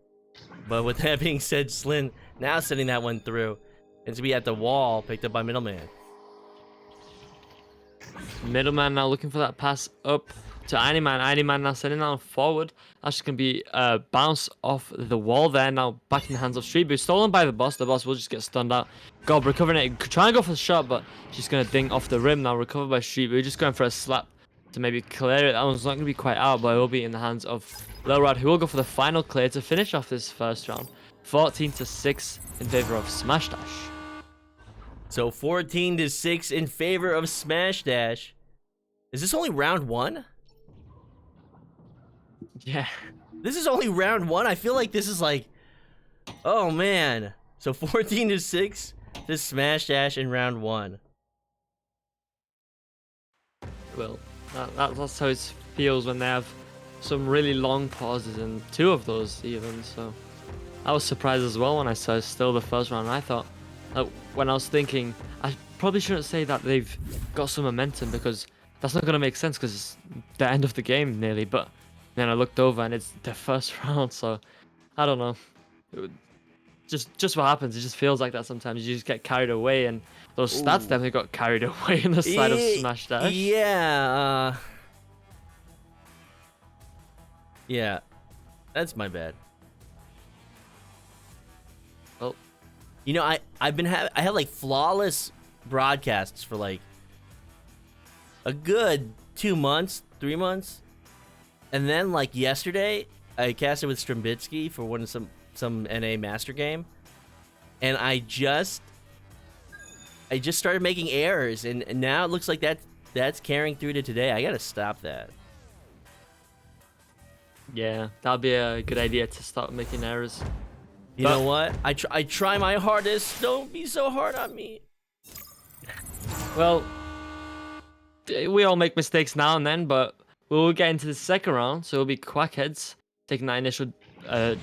But with that being said, Slin now sending that one through. It's to be at the wall, picked up by Middleman. Middleman now looking for that pass up to Iron Man now sending that one forward. That's just going to be a bounce off the wall there. Now back in the hands of Street Boo. Stolen by the boss. The boss will just get stunned out. Gob recovering it. Trying to go for the shot, but she's going to ding off the rim now. Recovered by Street Boo. Just going for a slap to maybe clear it. That one's not going to be quite out, but it will be in the hands of Lil Rad, who will go for the final clear to finish off this first round. 14-6 in favor of Smash Dash. So 14-6 in favor of Smash Dash. Is this only round 1? Yeah. This is only round 1? I feel like this is like... Oh, man. So 14-6 to Smash Dash in round 1. Well, that's how it feels when they have some really long pauses, and 2 of those even, so... I was surprised as well when I saw still the first round. I thought... when I was thinking, I probably shouldn't say that they've got some momentum, because that's not going to make sense, because it's the end of the game nearly, but then I looked over and it's the first round, so I don't know. Just what happens, it just feels like that sometimes. You just get carried away, and those stats definitely got carried away in the side of Smash Dash. Yeah, yeah, that's my bad. Well, you know, I had like flawless broadcasts for like a good 2 months, 3 months, and then like yesterday I casted with Strambitsky for some NA master game, and I just started making errors, and now it looks like that's carrying through to today. I gotta stop that. Yeah, that'd be a good idea to start making errors. You know what? I try my hardest. Don't be so hard on me. Well, we all make mistakes now and then, but we'll get into the second round, so it'll be Quackheads taking that initial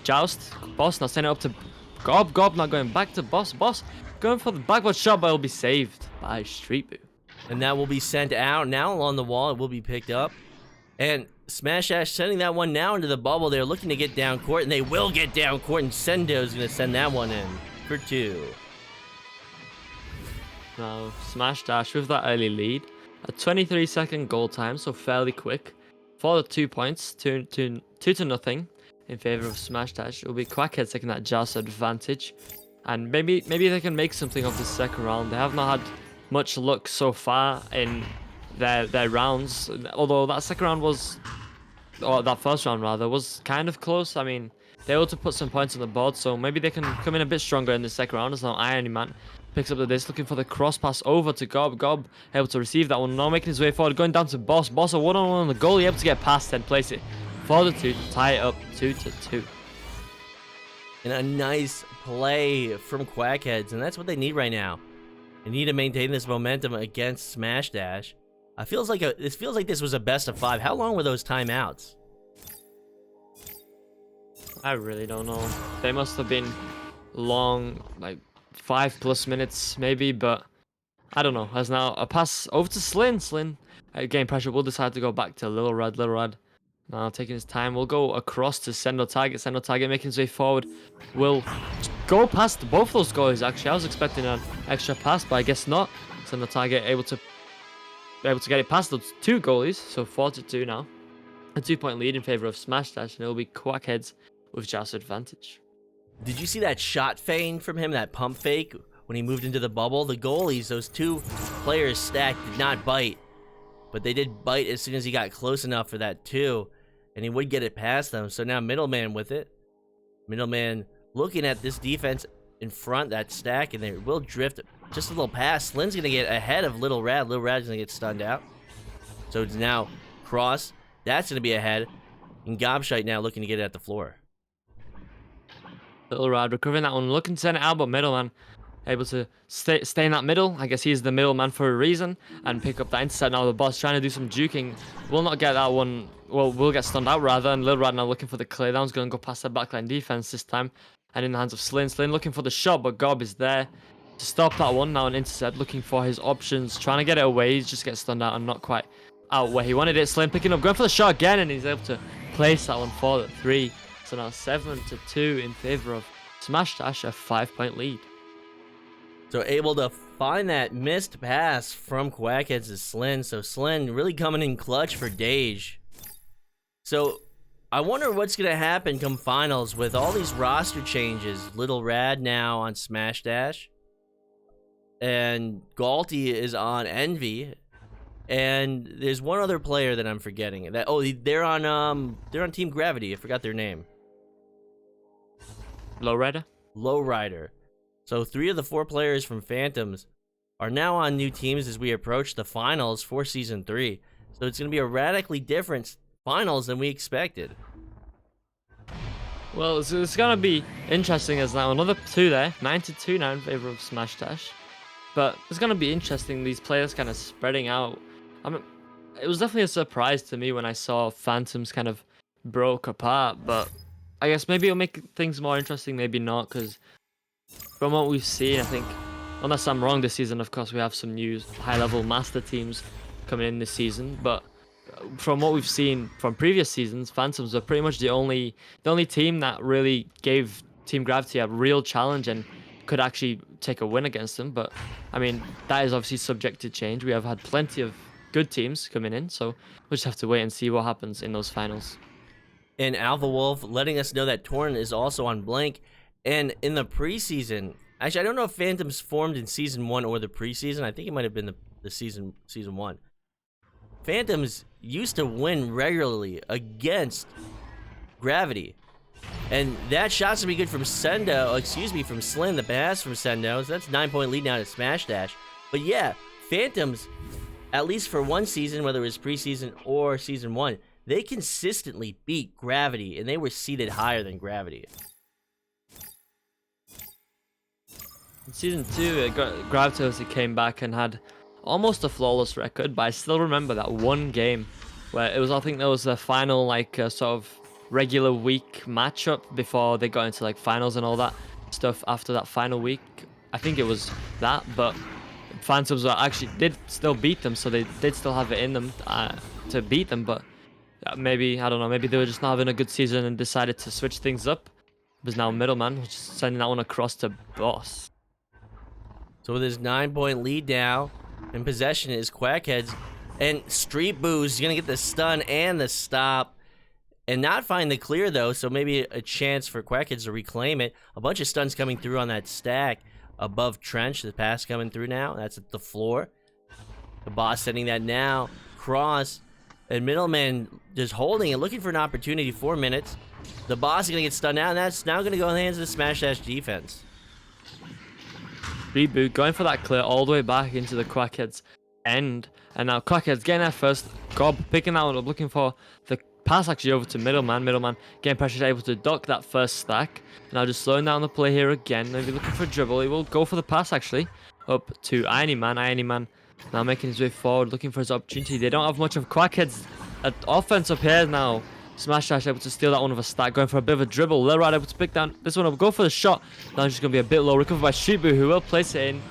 joust. Boss now sending it up to Gob. Gob now going back to Boss. Boss going for the backward shot, but it'll be saved by Street Boo. And that will be sent out. Now along the wall, it will be picked up. And Smash Dash sending that one now into the bubble. They're looking to get down court, and they will get down court, and Sendo's going to send that one in for 2. Now, Smash Dash with that early lead. A 23-second goal time, so fairly quick. For the 2 points, 2 to nothing in favor of Smash Dash. It will be Quackhead taking that joust advantage. And maybe they can make something of this second round. They have not had much luck so far in their rounds. Although that second round was... or that first round rather, was kind of close. I mean, they were able to put some points on the board, so maybe they can come in a bit stronger in the second round. As now Iron Man picks up the disc, looking for the cross pass over to Gob. Gob able to receive that one, now making his way forward, going down to Boss. Boss a one-on-one on the goalie, able to get past and place it for the 2 to tie it up 2-2. And a nice play from Quackheads, and that's what they need right now. They need to maintain this momentum against Smash Dash. This feels like this was a best of 5. How long were those timeouts? I really don't know. They must have been long, like 5+ minutes maybe, but I don't know. As now a pass over to Slin. Slin, again pressure, will decide to go back to Lil Rad. Lil Rad now taking his time. We'll go across to Sendo Target. Sendo Target making his way forward. Will go past both those goalies actually. I was expecting an extra pass, but I guess not. Sendo Target able to get it past those 2 goalies, so 4-2 now. A 2-point lead in favor of Smash Dash, and it'll be Quackheads with joust advantage. Did you see that shot feint from him, that pump fake, when he moved into the bubble? The goalies, those 2 players stacked, did not bite, but they did bite as soon as he got close enough for that 2, and he would get it past them. So now Middleman with it. Middleman looking at this defense in front, that stack, and they will drift just a little pass. Slin's going to get ahead of Lil Rad. Lil Rad's going to get stunned out. So it's now Cross. That's going to be ahead. And Gobshite now looking to get it at the floor. Lil Rad recovering that one, looking to send it out, but Middleman able to stay in that middle. I guess he's the middleman for a reason, and pick up that intercept. Now the boss trying to do some juking. Will not get that one. Well, will get stunned out rather, and Lil Rad now looking for the clear. That one's going to go past the backline defense this time, and in the hands of Slin. Slin looking for the shot, but Gob is there to stop that one. Now an intercept, looking for his options, trying to get it away. He just gets stunned out and not quite out where he wanted it. Slin picking up, going for the shot again, and he's able to place that one for the 3. So now 7-2 in favor of Smash Dash, a 5-point lead. So able to find that missed pass from Quackheads to Slin. So Slin really coming in clutch for Dage. So I wonder what's going to happen come finals with all these roster changes. Little Rad now on Smash Dash. And Galti is on Envy. And there's one other player that I'm forgetting. They're on Team Gravity. I forgot their name. Lowrider? Lowrider. So 3 of the 4 players from Phantoms are now on new teams as we approach the finals for Season 3. So it's going to be a radically different finals than we expected. Well, it's going to be interesting as now another 2 there. 9-2 now in favor of Smash Dash. But it's going to be interesting, these players kind of spreading out. I mean, it was definitely a surprise to me when I saw Phantoms kind of broke apart. But I guess maybe it'll make things more interesting, maybe not. Because from what we've seen, I think, unless I'm wrong this season, of course, we have some new high-level master teams coming in this season. But from what we've seen from previous seasons, Phantoms are pretty much the only team that really gave Team Gravity a real challenge and could actually take a win against them. But I mean, that is obviously subject to change. We have had plenty of good teams coming in, so we'll just have to wait and see what happens in those finals. And Alpha Wolf letting us know that Torn is also on Blank. And in the preseason, actually, I don't know if Phantoms formed in Season 1 or the preseason. I think it might have been the season 1. Phantoms used to win regularly against Gravity. And that shot's gonna be good from from Slin, the pass from Sendo. So that's 9-point lead now to Smash Dash. But yeah, Phantoms, at least for one season, whether it was preseason or Season 1, they consistently beat Gravity, and they were seeded higher than Gravity. In Season 2, Gravity came back and had almost a flawless record, but I still remember that one game where it was, I think there was a final, like, sort of regular week matchup before they got into, like, finals and all that stuff after that final week. I think it was that, but Phantoms did still beat them, so they did still have it in them to beat them, but maybe, I don't know, maybe they were just not having a good season and decided to switch things up. It was now Middleman, just sending that one across to Boss. So with his 9-point lead now, in possession is Quackheads, and Street Boo's gonna get the stun and the stop, and not find the clear though, so maybe a chance for Quackheads to reclaim it. A bunch of stuns coming through on that stack above Trench, the pass coming through now, that's at the floor. The Boss sending that now, cross, and Middleman just holding it, looking for an opportunity, 4 minutes. The Boss is gonna get stunned out, and that's now gonna go in the hands of the Smash Dash defense. Reboot going for that clear all the way back into the Quackheads end, and now Quackheads getting there first. Gob picking that one up, looking for the pass actually over to Middleman. Middleman getting pressure, able to duck that first stack. Now just slowing down the play here again, maybe looking for a dribble. He will go for the pass actually up to Iron Man now making his way forward, looking for his opportunity. They don't have much of Quackheads offense up here now. Smash Dash able to steal that one with a stack, going for a bit of a dribble. Lil Rad able to pick down this one up, go for the shot. Now it's just going to be a bit low, recovered by Shibu, who will place it in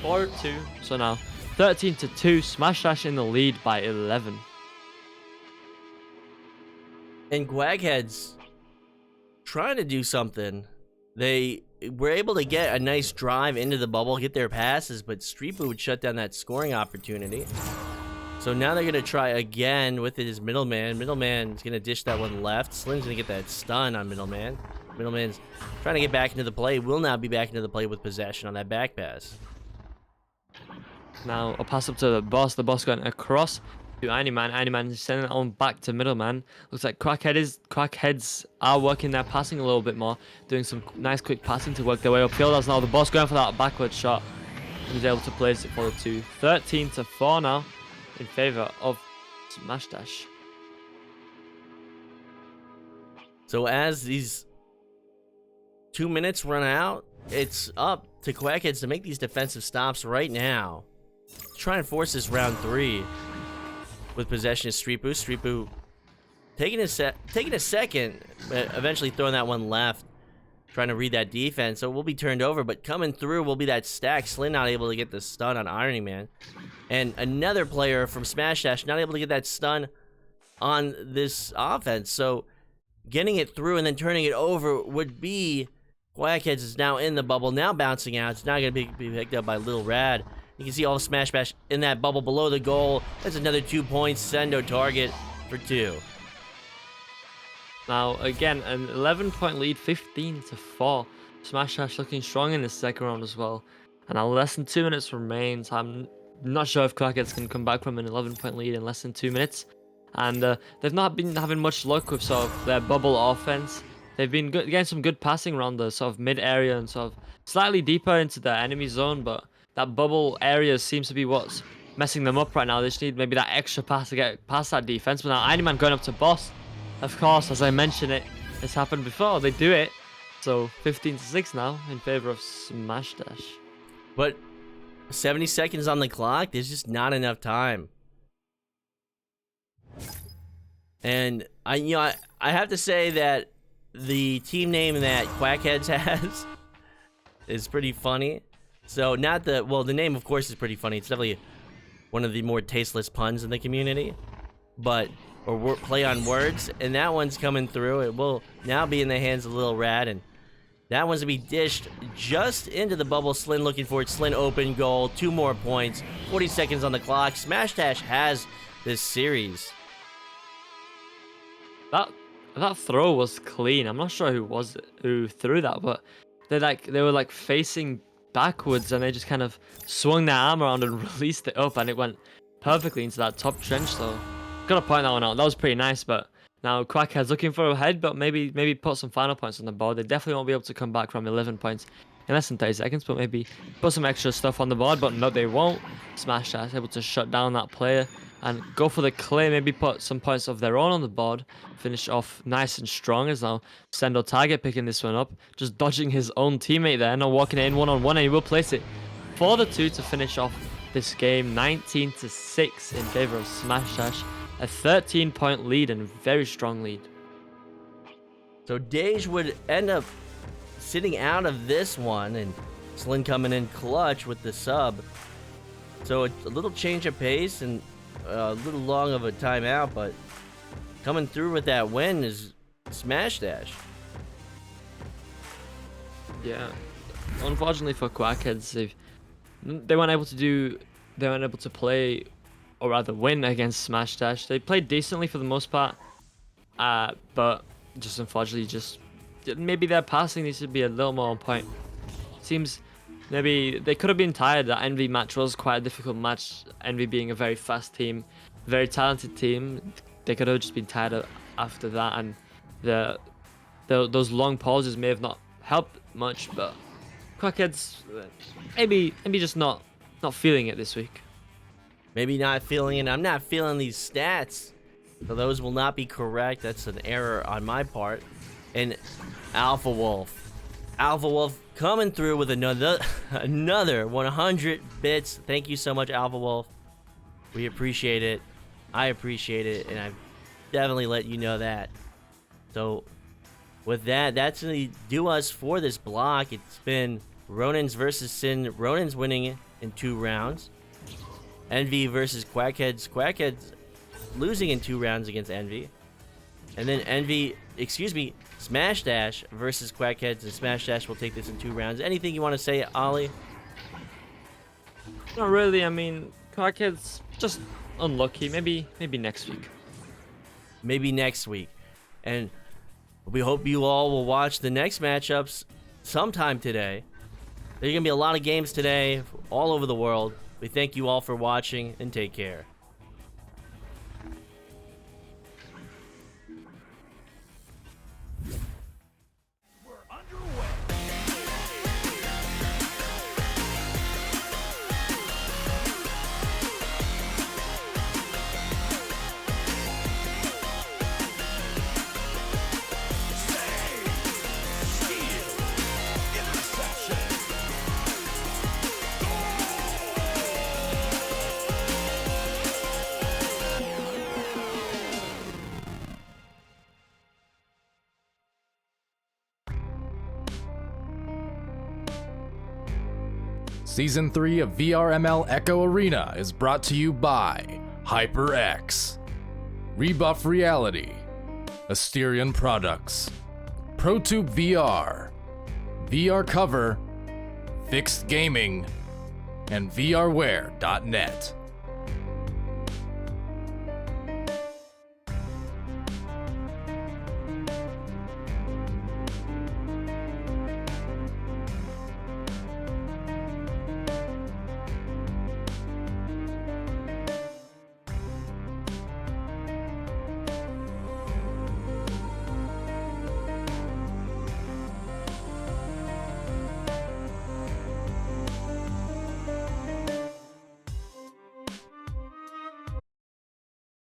4-2. So now 13-2, Smash Dash in the lead by 11. And Quackheads trying to do something. They were able to get a nice drive into the bubble, get their passes, but Street Boo would shut down that scoring opportunity. So now they're going to try again with his Middleman. Middleman's going to dish that one left. Slim's going to get that stun on Middleman. Middleman's trying to get back into the play. Will now be back into the play with possession on that back pass. Now a pass up to the Boss. The Boss going across to Iron Man is sending it on back to Middleman. Looks like Quackheads are working their passing a little bit more. Doing some nice quick passing to work their way upfield. As now the Boss going for that backward shot. He's able to place it for the 2. 13-4 now in favor of Smash Dash. So as these 2 minutes run out, it's up to Quackheads to make these defensive stops right now. Try and force this round 3 with possession of Street Boo. Street Boo taking a second, but eventually throwing that one left. Trying to read that defense, so it will be turned over, but coming through will be that stack. Slin not able to get the stun on Irony Man. And another player from Smash Dash not able to get that stun on this offense. So getting it through and then turning it over would be Quackheads is now in the bubble, now bouncing out. It's now going to be picked up by Lil Rad. You can see all of Smash Dash in that bubble below the goal. That's another 2 points. Sendo target for 2. Now, again, an 11-point lead, 15-4. Smash Dash looking strong in the second round as well. And now less than 2 minutes remains. I'm not sure if Crackheads can come back from an 11-point lead in less than 2 minutes. And they've not been having much luck with sort of their bubble offense. They've been getting some good passing around the sort of mid area and sort of slightly deeper into their enemy zone, but that bubble area seems to be what's messing them up right now. They just need maybe that extra pass to get past that defense. But now Iron Man going up to boss. Of course, as I mentioned, it's happened before. They do it. So 15-6 now in favor of Smash Dash. But 70 seconds on the clock, there's just not enough time. And I have to say that the team name that Quackheads has is pretty funny. So the name of course is pretty funny. It's definitely one of the more tasteless puns in the community, or play on words, and that one's coming through. It will now be in the hands of Lil Rad, and that one's to be dished just into the bubble. Slin looking for it. Slin open goal. 2 more points. 40 seconds on the clock. Smash Dash has this series. That throw was clean. I'm not sure who threw that, but they were like facing backwards, and they just kind of swung their arm around and released it up, and it went perfectly into that top trench. So gotta point that one out. That was pretty nice. But now Quackhead's looking for a head, but maybe put some final points on the board. They definitely won't be able to come back from 11 points in less than 30 seconds, but maybe put some extra stuff on the board. But no, they won't. Smash Dash able to shut down that player and go for the clear. Maybe put some points of their own on the board. Finish off nice and strong. As now Sendo Target picking this one up, just dodging his own teammate there. Now walking it in one-on-one, and he will place it for the 2 to finish off this game. 19-6 in favor of Smash Dash. A 13-point lead and very strong lead. So Dej would end up sitting out of this one, and Slin coming in clutch with the sub. So a little change of pace and a little long of a timeout, but coming through with that win is Smash Dash. Yeah, unfortunately for Quackheads, they weren't able to play, or rather win, against Smash Dash. They played decently for the most part, but just unfortunately, maybe their passing needs to be a little more on point. Seems maybe they could have been tired. That Envy match was quite a difficult match. Envy being a very fast team, very talented team, they could have just been tired after that, and those long pauses may have not helped much. But Quackheads maybe just not feeling it this week. Maybe not feeling it. I'm not feeling these stats. So those will not be correct. That's an error on my part. And Alpha Wolf coming through with another 100 bits. Thank you so much, Alpha Wolf. We appreciate it. I appreciate it, and I've definitely let you know that. So with that, that's going to do us for this block. It's been Ronins versus Sin. Ronins winning in 2 rounds. Envy versus Quackheads. Quackheads losing in 2 rounds against Envy. And then Smash Dash versus Quackheads, and Smash Dash will take this in 2 rounds. Anything you want to say, Ollie? Not really. I mean, Quackheads just unlucky. Maybe next week. Maybe next week. And we hope you all will watch the next matchups sometime today. There's going to be a lot of games today all over the world. We thank you all for watching, and take care. Season 3 of VRML Echo Arena is brought to you by HyperX, Rebuff Reality, Asterion Products, ProTube VR, VR Cover, Fixed Gaming, and VRware.net.